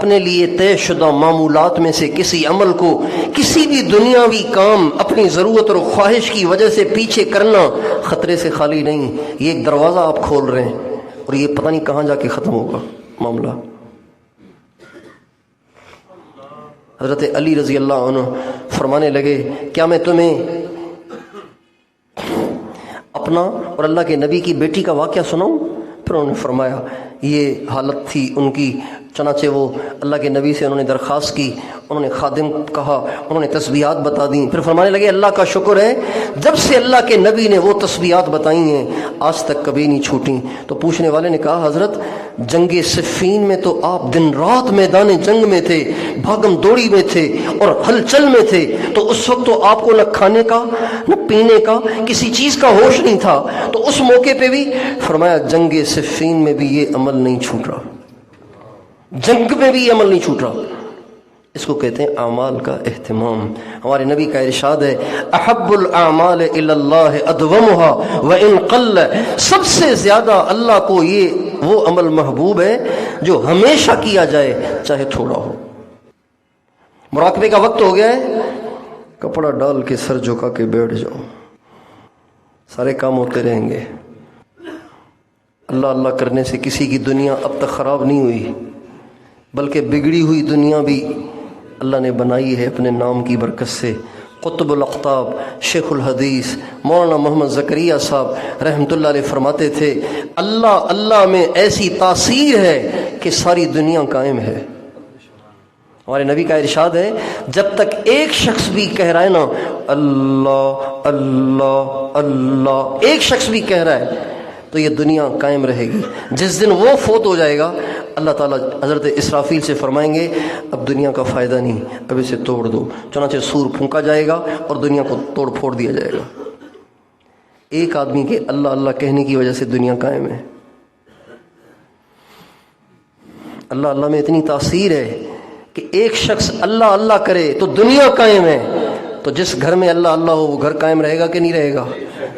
اپنے لیے طے شدہ معمولات میں سے کسی عمل کو کسی بھی دنیاوی کام اپنی ضرورت اور خواہش کی وجہ سے پیچھے کرنا خطرے سے خالی نہیں. یہ ایک دروازہ آپ کھول رہے ہیں اور یہ پتہ نہیں کہاں جا کے ختم ہوگا معاملہ. حضرت علی رضی اللہ عنہ فرمانے لگے کیا میں تمہیں اپنا اور اللہ کے نبی کی بیٹی کا واقعہ سناؤں؟ پھر انہوں نے فرمایا یہ حالت تھی ان کی. چنانچہ وہ اللہ کے نبی سے انہوں نے درخواست کی, انہوں نے خادم کہا, انہوں نے تسبیحات بتا دیں. پھر فرمانے لگے اللہ کا شکر ہے جب سے اللہ کے نبی نے وہ تسبیحات بتائی ہیں آج تک کبھی نہیں چھوٹیں. تو پوچھنے والے نے کہا حضرت جنگ صفین میں تو آپ دن رات میدان جنگ میں تھے, بھاگم دوڑی میں تھے اور ہلچل میں تھے, تو اس وقت تو آپ کو نہ کھانے کا نہ پینے کا کسی چیز کا ہوش نہیں تھا, تو اس موقع پہ بھی فرمایا جنگ صفین میں بھی یہ عمل نہیں چھوٹ رہا, جنگ میں بھی یہ عمل نہیں چھوٹ رہا. اس کو کہتے ہیں اعمال کا اہتمام. ہمارے نبی کا ارشاد ہے احب الاعمال الی اللہ ادومها وان قل, سب سے زیادہ اللہ کو یہ وہ عمل محبوب ہے جو ہمیشہ کیا جائے چاہے تھوڑا ہو. مراقبے کا وقت ہو گیا ہے, کپڑا ڈال کے سر جھکا کے بیٹھ جاؤ, سارے کام ہوتے رہیں گے. اللہ اللہ کرنے سے کسی کی دنیا اب تک خراب نہیں ہوئی, بلکہ بگڑی ہوئی دنیا بھی اللہ نے بنائی ہے اپنے نام کی برکت سے. قطب الاقطاب شیخ الحدیث مولانا محمد زکریا صاحب رحمۃ اللہ علیہ فرماتے تھے اللہ اللہ میں ایسی تاثیر ہے کہ ساری دنیا قائم ہے. ہمارے نبی کا ارشاد ہے جب تک ایک شخص بھی کہہ رہا ہے نا اللہ اللہ اللہ, ایک شخص بھی کہہ رہا ہے تو یہ دنیا قائم رہے گی. جس دن وہ فوت ہو جائے گا اللہ تعالیٰ حضرت اسرافیل سے فرمائیں گے اب دنیا کا فائدہ نہیں, اب اسے توڑ دو. چنانچہ سور پھونکا جائے گا اور دنیا کو توڑ پھوڑ دیا جائے گا. ایک آدمی کے اللہ اللہ کہنے کی وجہ سے دنیا قائم ہے. اللہ اللہ میں اتنی تاثیر ہے کہ ایک شخص اللہ اللہ کرے تو دنیا قائم ہے. تو جس گھر میں اللہ اللہ ہو وہ گھر قائم رہے گا کہ نہیں رہے گا؟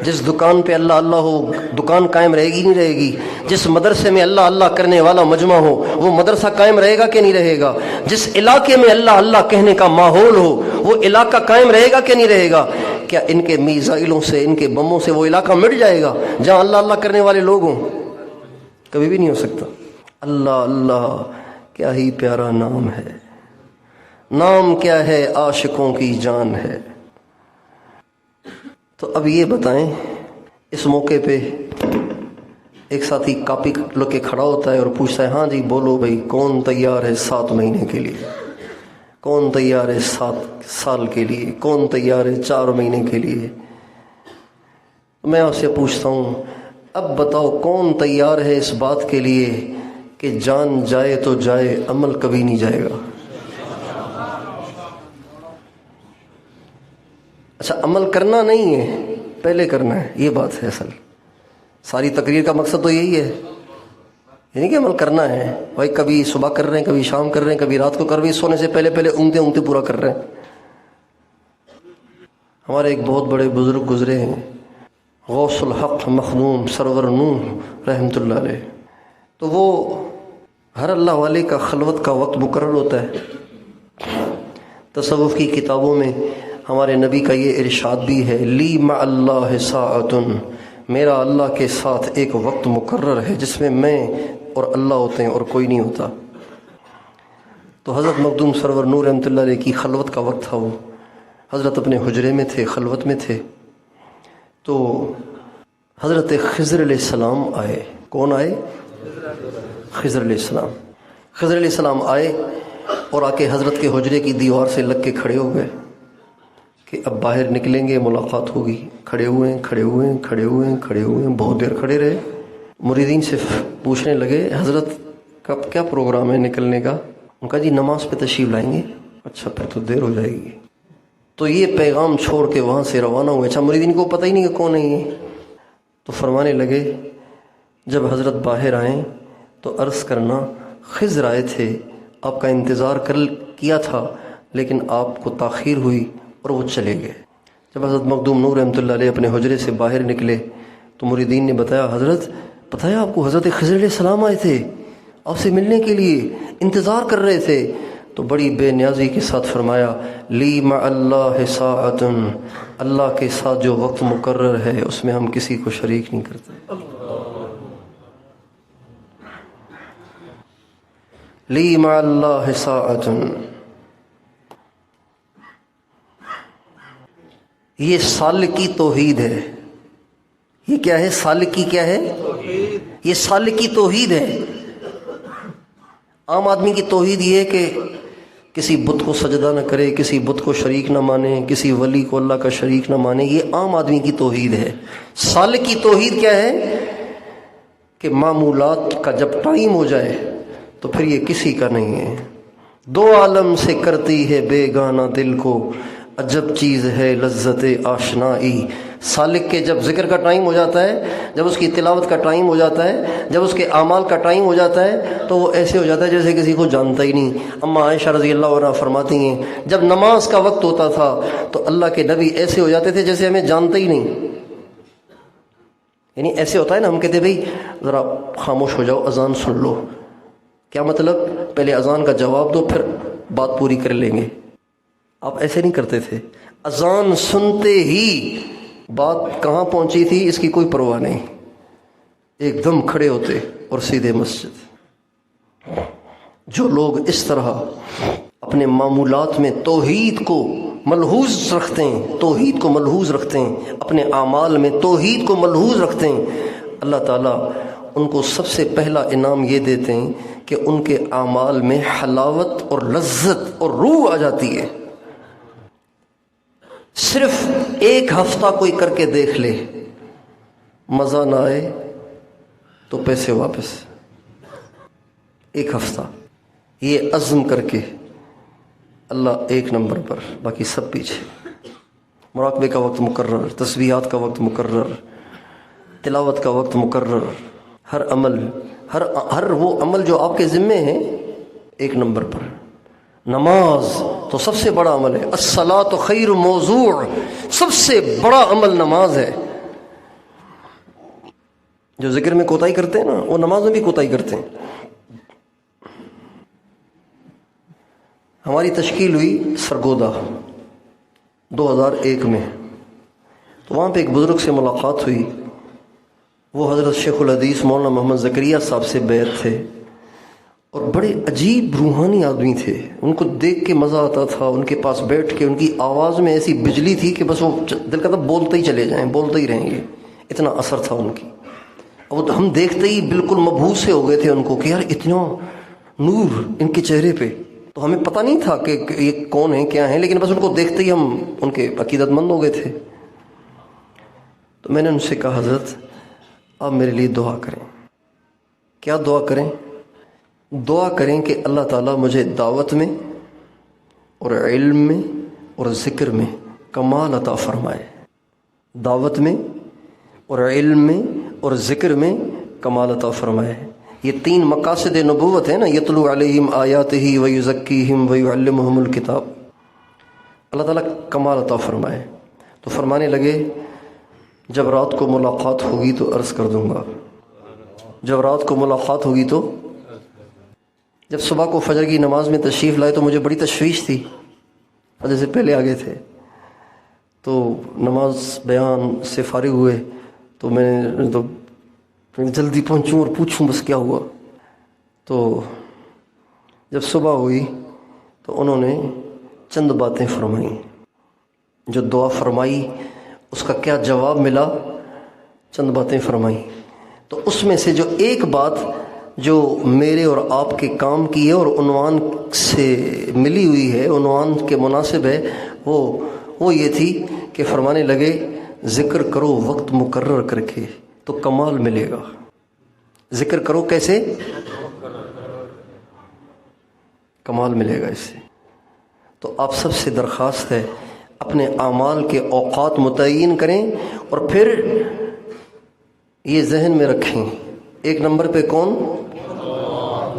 جس دکان پہ اللہ اللہ ہو دکان قائم رہے گی نہیں رہے گی؟ جس مدرسے میں اللہ اللہ کرنے والا مجمع ہو وہ مدرسہ قائم رہے گا کہ نہیں رہے گا؟ جس علاقے میں اللہ اللہ کہنے کا ماحول ہو وہ علاقہ قائم رہے گا کہ نہیں رہے گا؟ کیا ان کے میزائلوں سے ان کے بموں سے وہ علاقہ مٹ جائے گا جہاں اللہ اللہ کرنے والے لوگ ہوں؟ کبھی بھی نہیں ہو سکتا. اللہ اللہ کیا ہی پیارا نام ہے, نام کیا ہے عاشقوں کی جان ہے. تو اب یہ بتائیں اس موقع پہ ایک ساتھی کاپی لے کے کھڑا ہوتا ہے اور پوچھتا ہے ہاں جی بولو بھائی کون تیار ہے 7 مہینے کے لیے, کون تیار ہے 7 سال کے لیے, کون تیار ہے 4 مہینے کے لیے؟ میں آپ سے پوچھتا ہوں اب بتاؤ کون تیار ہے اس بات کے لیے کہ جان جائے تو جائے عمل کبھی نہیں جائے گا؟ اچھا عمل کرنا نہیں ہے, پہلے کرنا ہے, یہ بات ہے اصل. ساری تقریر کا مقصد تو یہی ہے, یعنی کہ عمل کرنا ہے. بھائی کبھی صبح کر رہے ہیں, کبھی شام کر رہے ہیں, کبھی رات کو کر رہے ہیں, سونے سے پہلے پہلے اونگتے اونگتے پورا کر رہے ہیں. ہمارے ایک بہت بڑے بزرگ گزرے ہیں غوث الحق مخدوم سرور نوح رحمۃ اللہ علیہ. تو وہ ہر اللہ والے کا خلوت کا وقت مقرر ہوتا ہے. تصوف کی کتابوں میں ہمارے نبی کا یہ ارشاد بھی ہے لی مع اللہ ساعتن, میرا اللہ کے ساتھ ایک وقت مقرر ہے جس میں میں اور اللہ ہوتے ہیں اور کوئی نہیں ہوتا. تو حضرت مخدوم سرور نور رحمۃ اللہ علیہ کی خلوت کا وقت تھا. وہ حضرت اپنے حجرے میں تھے, خلوت میں تھے. تو حضرت خضر علیہ السلام آئے. کون آئے؟ خضر علیہ السلام. خضر علیہ السلام آئے اور آ کے حضرت کے حجرے کی دیوار سے لگ کے کھڑے ہو گئے کہ اب باہر نکلیں گے ملاقات ہوگی. کھڑے ہوئے کھڑے ہوئے کھڑے ہوئے کھڑے ہوئے بہت دیر کھڑے رہے. مریدین سے پوچھنے لگے حضرت کب کیا پروگرام ہے نکلنے کا؟ ان کا جی نماز پہ تشریف لائیں گے. اچھا پھر تو دیر ہو جائے گی. تو یہ پیغام چھوڑ کے وہاں سے روانہ ہوئے. اچھا مریدین کو پتہ ہی نہیں کہ کون ہے یہ. تو فرمانے لگے جب حضرت باہر آئیں تو عرض کرنا خضر آئے تھے, آپ کا انتظار کیا تھا لیکن آپ کو تاخیر ہوئی اور وہ چلے گئے. جب حضرت مخدوم نور رحمۃ اللہ علیہ اپنے حجرے سے باہر نکلے تو مریدین نے بتایا حضرت پتہ ہے آپ کو حضرت خضر علیہ السلام آئے تھے. آپ سے ملنے کے لیے انتظار کر رہے تھے، تو بڑی بے نیازی کے ساتھ فرمایا لی مع اللہ ساعۃ، اللہ کے ساتھ جو وقت مقرر ہے اس میں ہم کسی کو شریک نہیں کرتے۔ لی مع اللہ ساعۃ، یہ سالکی توحید ہے۔ یہ کیا ہے؟ سالکی کیا ہے؟ یہ سالکی توحید ہے۔ عام آدمی کی توحید یہ ہے کہ کسی بت کو سجدہ نہ کرے، کسی بت کو شریک نہ مانے، کسی ولی کو اللہ کا شریک نہ مانے، یہ عام آدمی کی توحید ہے۔ سالکی توحید کیا ہے؟ کہ معمولات کا جب ٹائم ہو جائے تو پھر یہ کسی کا نہیں ہے۔ دو عالم سے کرتی ہے بیگانہ دل کو، عجب چیز ہے لذت آشنائی۔ سالک کے جب ذکر کا ٹائم ہو جاتا ہے، جب اس کی تلاوت کا ٹائم ہو جاتا ہے، جب اس کے اعمال کا ٹائم ہو جاتا ہے، تو وہ ایسے ہو جاتا ہے جیسے کسی کو جانتا ہی نہیں۔ اما عائشہ رضی اللہ عنہا فرماتی ہیں جب نماز کا وقت ہوتا تھا تو اللہ کے نبی ایسے ہو جاتے تھے جیسے ہمیں جانتے ہی نہیں۔ یعنی ایسے ہوتا ہے نا، ہم کہتے بھئی ذرا خاموش ہو جاؤ، اذان سن لو۔ کیا مطلب؟ پہلے اذان کا جواب دو، پھر بات پوری کر لیں گے۔ آپ ایسے نہیں کرتے تھے، اذان سنتے ہی بات کہاں پہنچی تھی اس کی کوئی پرواہ نہیں، ایک دم کھڑے ہوتے اور سیدھے مسجد۔ جو لوگ اس طرح اپنے معمولات میں توحید کو ملحوظ رکھتے ہیں، توحید کو ملحوظ رکھتے ہیں، اپنے اعمال میں توحید کو ملحوظ رکھتے ہیں، اللہ تعالیٰ ان کو سب سے پہلا انعام یہ دیتے ہیں کہ ان کے اعمال میں حلاوت اور لذت اور روح آ جاتی ہے۔ صرف ایک ہفتہ کوئی کر کے دیکھ لے، مزہ نہ آئے تو پیسے واپس۔ ایک ہفتہ یہ عزم کر کے، اللہ ایک نمبر پر، باقی سب پیچھے۔ مراقبے کا وقت مقرر، تسبیحات کا وقت مقرر، تلاوت کا وقت مقرر، ہر عمل، ہر وہ عمل جو آپ کے ذمے ہیں ایک نمبر پر۔ نماز تو سب سے بڑا عمل ہے، الصلاۃ خیر موضوع، سب سے بڑا عمل نماز ہے۔ جو ذکر میں کوتاہی کرتے ہیں نا، وہ نماز میں بھی کوتاہی کرتے ہیں۔ ہماری تشکیل ہوئی سرگودا 2001 میں، تو وہاں پہ ایک بزرگ سے ملاقات ہوئی، وہ حضرت شیخ الحدیث مولانا محمد زکریا صاحب سے بیعت تھے، اور بڑے عجیب روحانی آدمی تھے۔ ان کو دیکھ کے مزہ آتا تھا، ان کے پاس بیٹھ کے ان کی آواز میں ایسی بجلی تھی کہ بس وہ دل کا تھا بولتے ہی چلے جائیں، بولتے ہی رہیں گے، اتنا اثر تھا ان کی۔ وہ ہم دیکھتے ہی بالکل مبہوت سے ہو گئے تھے ان کو کہ یار اتنا نور ان کے چہرے پہ۔ تو ہمیں پتہ نہیں تھا کہ یہ کون ہیں کیا ہیں، لیکن بس ان کو دیکھتے ہی ہم ان کے عقیدت مند ہو گئے تھے۔ تو میں نے ان سے کہا حضرت آپ میرے لیے دعا کریں۔ کیا دعا کریں؟ دعا کریں کہ اللہ تعالیٰ مجھے دعوت میں اور علم میں اور ذکر میں کمال عطا فرمائے۔ دعوت میں اور علم میں اور ذکر میں کمال عطا فرمائے۔ یہ 3 مقاصد نبوت ہے نا، یتلو علیہم آیاتہ ویزکیہم ویعلمہم الکتاب۔ اللہ تعالیٰ کمال عطا فرمائے۔ تو فرمانے لگے جب رات کو ملاقات ہوگی تو عرض کر دوں گا، جب رات کو ملاقات ہوگی تو۔ جب صبح کو فجر کی نماز میں تشریف لائے تو مجھے بڑی تشویش تھی، فجر سے پہلے آگے تھے، تو نماز بیان سے فارغ ہوئے تو میں تو جلدی پہنچوں اور پوچھوں بس کیا ہوا۔ تو جب صبح ہوئی تو انہوں نے چند باتیں فرمائیں، جو دعا فرمائی اس کا کیا جواب ملا، چند باتیں فرمائیں۔ تو اس میں سے جو ایک بات جو میرے اور آپ کے کام کی ہے اور عنوان سے ملی ہوئی ہے، عنوان کے مناسب ہے، وہ یہ تھی کہ فرمانے لگے ذکر کرو وقت مقرر کر کے تو کمال ملے گا۔ ذکر کرو کیسے؟ کمال ملے گا اس سے۔ تو آپ سب سے درخواست ہے اپنے اعمال کے اوقات متعین کریں، اور پھر یہ ذہن میں رکھیں ایک نمبر پہ کون؟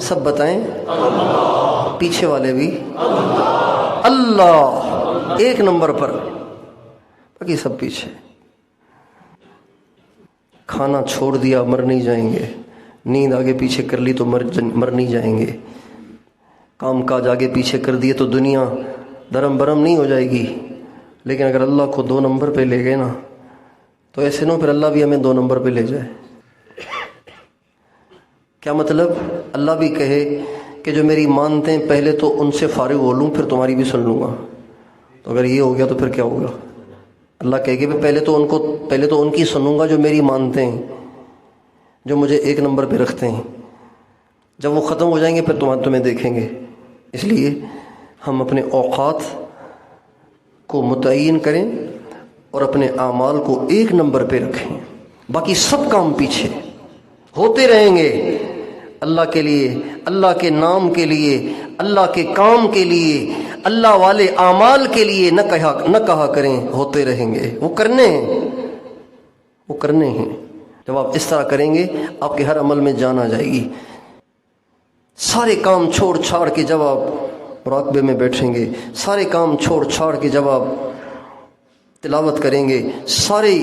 سب بتائیں، پیچھے والے بھی اللہ ایک نمبر پر، باقی سب پیچھے۔ کھانا چھوڑ دیا مر نہیں جائیں گے، نیند آگے پیچھے کر لی تو مر نہیں جائیں گے، کام کاج آگے پیچھے کر دیے تو دنیا درم برم نہیں ہو جائے گی، لیکن اگر اللہ کو 2 نمبر پہ لے گئے نا تو ایسے نہ پھر اللہ بھی ہمیں 2 نمبر پہ لے جائے۔ کیا مطلب؟ اللہ بھی کہے کہ جو میری مانتے ہیں پہلے تو ان سے فارغ ہو لوں پھر تمہاری بھی سن لوں گا، تو اگر یہ ہو گیا تو پھر کیا ہوگا؟ اللہ کہے کہ پہلے تو ان کی سنوں گا جو میری مانتے ہیں، جو مجھے 1 نمبر پہ رکھتے ہیں، جب وہ ختم ہو جائیں گے پھر تمہیں دیکھیں گے۔ اس لیے ہم اپنے اوقات کو متعین کریں اور اپنے اعمال کو 1 نمبر پہ رکھیں، باقی سب کام پیچھے ہوتے رہیں گے، اللہ کے لیے، اللہ کے نام کے لیے، اللہ کے کام کے لیے، اللہ والے اعمال کے لیے نہ کہا کریں، ہوتے رہیں گے، وہ کرنے ہیں۔ جب آپ اس طرح کریں گے آپ کے ہر عمل میں جان آ جائے گی۔ سارے کام چھوڑ چھاڑ کے جب آپ مراقبے میں بیٹھیں گے، سارے کام چھوڑ چھاڑ کے جب آپ تلاوت کریں گے، سارے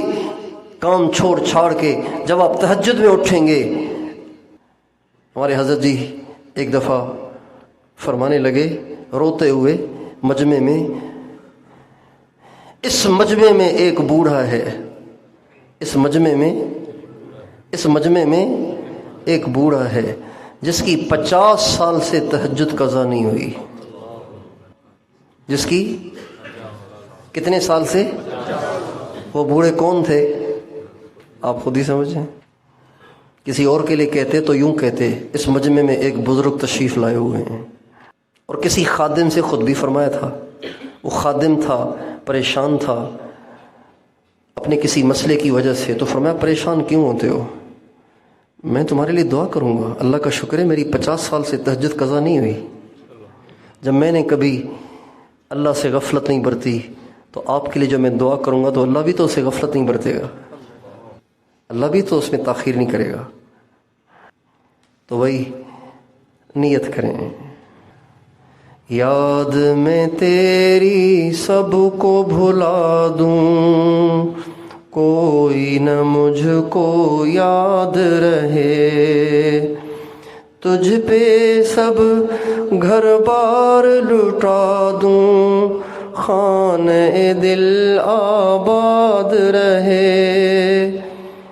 کام چھوڑ چھاڑ کے جب آپ تہجد میں اٹھیں گے۔ ہمارے حضرت جی ایک دفعہ فرمانے لگے روتے ہوئے مجمع میں، اس مجمع میں ایک بوڑھا ہے، اس مجمع میں ایک بوڑھا ہے جس کی 50 سال سے تہجد قضا نہیں ہوئی۔ جس کی کتنے سال سے؟ وہ بوڑھے کون تھے آپ خود ہی سمجھیں۔ کسی اور کے لیے کہتے تو یوں کہتے، اس مجمع میں ایک بزرگ تشریف لائے ہوئے ہیں۔ اور کسی خادم سے خود بھی فرمایا تھا، وہ خادم تھا، پریشان تھا اپنے کسی مسئلے کی وجہ سے، تو فرمایا پریشان کیوں ہوتے ہو؟ میں تمہارے لیے دعا کروں گا، اللہ کا شکر ہے میری 50 سال سے تہجد قضا نہیں ہوئی۔ جب میں نے کبھی اللہ سے غفلت نہیں برتی تو آپ کے لیے جو میں دعا کروں گا تو اللہ بھی تو اسے غفلت نہیں برتے گا، اللہ بھی تو اس میں تاخیر نہیں کرے گا۔ تو وہی نیت کریں، یاد میں تیری سب کو بھلا دوں، کوئی نہ مجھ کو یاد رہے، تجھ پہ سب گھر بار لٹا دوں، خانہ دل آباد رہے۔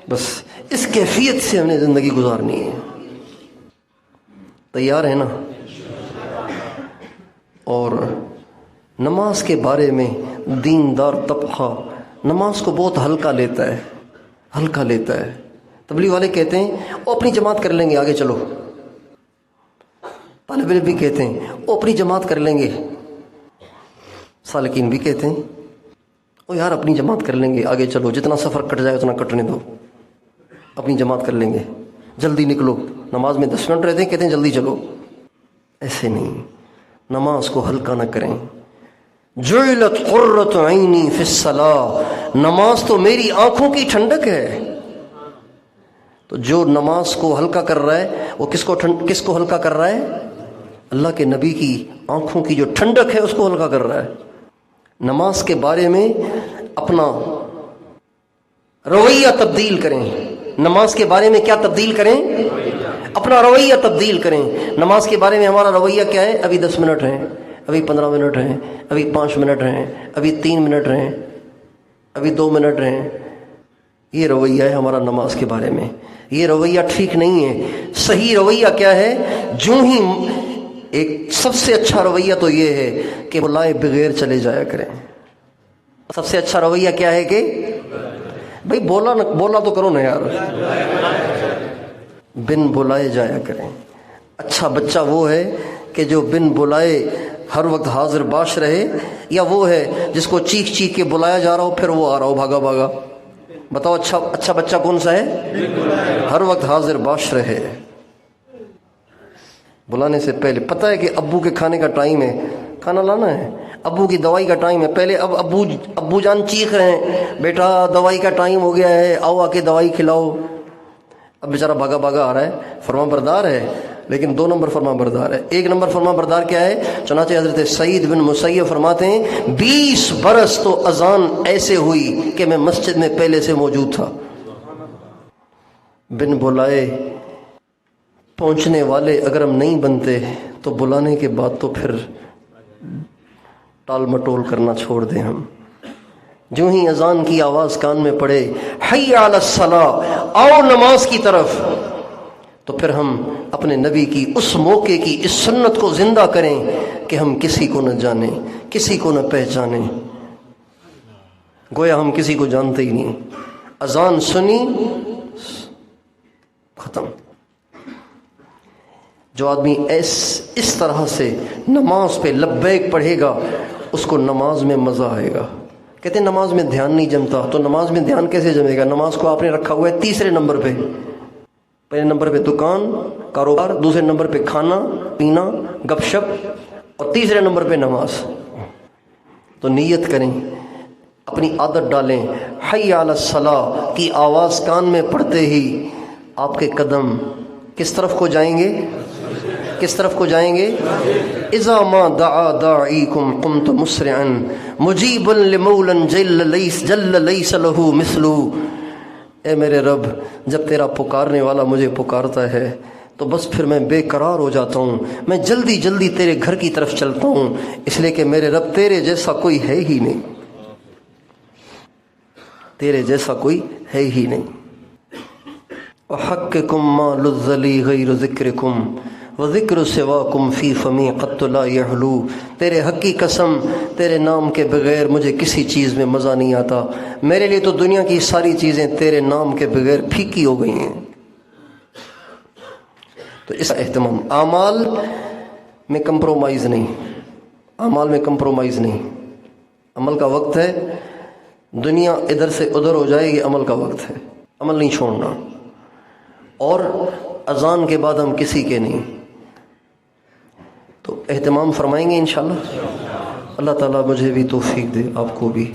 بس اس کیفیت سے ہم نے زندگی گزارنی ہے۔ تیار ہے نا؟ اور نماز کے بارے میں دیندار طبقہ نماز کو بہت ہلکا لیتا ہے۔ تبلیغ والے کہتے ہیں وہ اپنی جماعت کر لیں گے، آگے چلو۔ طالب علم بھی کہتے ہیں وہ اپنی جماعت کر لیں گے، سالکین بھی کہتے ہیں وہ یار اپنی جماعت کر لیں گے، آگے چلو، جتنا سفر کٹ جائے اتنا کٹنے دو، اپنی جماعت کر لیں گے، جلدی نکلو۔ نماز میں 10 منٹ رہتے ہیں، کہتے ہیں جلدی چلو۔ ایسے نہیں، نماز کو ہلکا نہ کریں۔ جعلت قرۃ عینی فی الصلاۃ، نماز تو میری آنکھوں کی ٹھنڈک ہے۔ تو جو نماز کو ہلکا کر رہا ہے وہ کس کو ہلکا کر رہا ہے؟ اللہ کے نبی کی آنکھوں کی جو ٹھنڈک ہے اس کو ہلکا کر رہا ہے۔ نماز کے بارے میں اپنا رویہ تبدیل کریں۔ نماز کے بارے میں کیا تبدیل کریں؟ اپنا رویہ تبدیل کریں۔ نماز کے بارے میں ہمارا رویہ کیا ہے؟ ابھی 10 منٹ ہیں، ابھی 15 منٹ ہیں، ابھی 5 منٹ ہیں، ابھی 3 منٹ ہیں، ابھی 2 منٹ ہیں۔ یہ رویہ ہے ہمارا نماز کے بارے میں۔ یہ رویہ ٹھیک نہیں ہے۔ صحیح رویہ کیا ہے؟ جو ہی ایک سب سے اچھا رویہ تو یہ ہے کہ بلائے بغیر چلے جایا کریں۔ سب سے اچھا رویہ کیا ہے کہ بھائی بولا تو کرو نا یار، بن بلائے جایا کریں۔ اچھا بچہ وہ ہے کہ جو بن بلائے ہر وقت حاضر باش رہے، یا وہ ہے جس کو چیخ چیخ کے بلایا جا رہا ہو پھر وہ آ رہا ہو بھاگا بھاگا؟ بتاؤ اچھا بچہ کون سا ہے؟ ہر وقت حاضر باش رہے، بلانے سے پہلے پتہ ہے کہ ابو کے کھانے کا ٹائم ہے، کھانا لانا ہے، ابو کی دوائی کا ٹائم ہے، پہلے اب ابو جان چیخ رہے ہیں بیٹا دوائی کا ٹائم ہو گیا ہے، آؤ آ کے دوائی کھلاؤ۔ اب بیچارہ بھاگا بھاگا آ رہا ہے، فرما بردار ہے، لیکن 2 نمبر فرما بردار ہے۔ 1 نمبر فرما بردار کیا ہے؟ چنانچہ حضرت سعید بن مسیب فرماتے ہیں 20 برس تو اذان ایسے ہوئی کہ میں مسجد میں پہلے سے موجود تھا۔ بن بلائے پہنچنے والے اگر ہم نہیں بنتے تو بلانے کے بعد تو پھر ٹال مٹول کرنا چھوڑ دیں ہم۔ جو ہی اذان کی آواز کان میں پڑے، حی علی الصلاۃ، آؤ نماز کی طرف، تو پھر ہم اپنے نبی کی اس موقع کی اس سنت کو زندہ کریں کہ ہم کسی کو نہ جانیں، کسی کو نہ پہچانیں، گویا ہم کسی کو جانتے ہی نہیں۔ اذان سنی، ختم۔ جو آدمی اس طرح سے نماز پہ لبیک پڑھے گا، اس کو نماز میں مزہ آئے گا۔ کہتے ہیں نماز میں دھیان نہیں جمتا، تو نماز میں دھیان کیسے جمے گا؟ نماز کو آپ نے رکھا ہوا ہے تیسرے نمبر پہ۔ پہلے نمبر پہ دکان کاروبار، دوسرے نمبر پہ کھانا پینا گپ شپ، اور تیسرے نمبر پہ نماز۔ تو نیت کریں، اپنی عادت ڈالیں، حی علی الصلاۃ کی آواز کان میں پڑتے ہی آپ کے قدم کس طرف کو جائیں گے؟ کس طرف کو جائیں گے؟ اذا ما دعا داعیکم قمت مسرعا مجیبا لمولا جل لیس له مثلہ۔ اے میرے رب، جب تیرا پکارنے والا مجھے پکارتا ہے تو بس پھر میں بے قرار ہو جاتا ہوں، میں جلدی جلدی تیرے گھر کی طرف چلتا ہوں، اس لیے کہ میرے رب تیرے جیسا کوئی ہے ہی نہیں، تیرے جیسا کوئی ہے ہی نہیں۔ وحقکم ما لذ لی غیر ذکرکم وذکر سواکم فی فمی قط لا یحلو۔ تیرے حق کی قسم، تیرے نام کے بغیر مجھے کسی چیز میں مزہ نہیں آتا، میرے لیے تو دنیا کی ساری چیزیں تیرے نام کے بغیر پھیکی ہو گئی ہیں۔ تو اس اہتمام، اعمال میں کمپرومائز نہیں، اعمال میں کمپرومائز نہیں۔ عمل کا وقت ہے، دنیا ادھر سے ادھر ہو جائے گی، عمل کا وقت ہے، عمل نہیں چھوڑنا۔ اور اذان کے بعد ہم کسی کے نہیں، تو اہتمام فرمائیں گے انشاءاللہ۔ اللہ تعالیٰ مجھے بھی توفیق دے، آپ کو بھی۔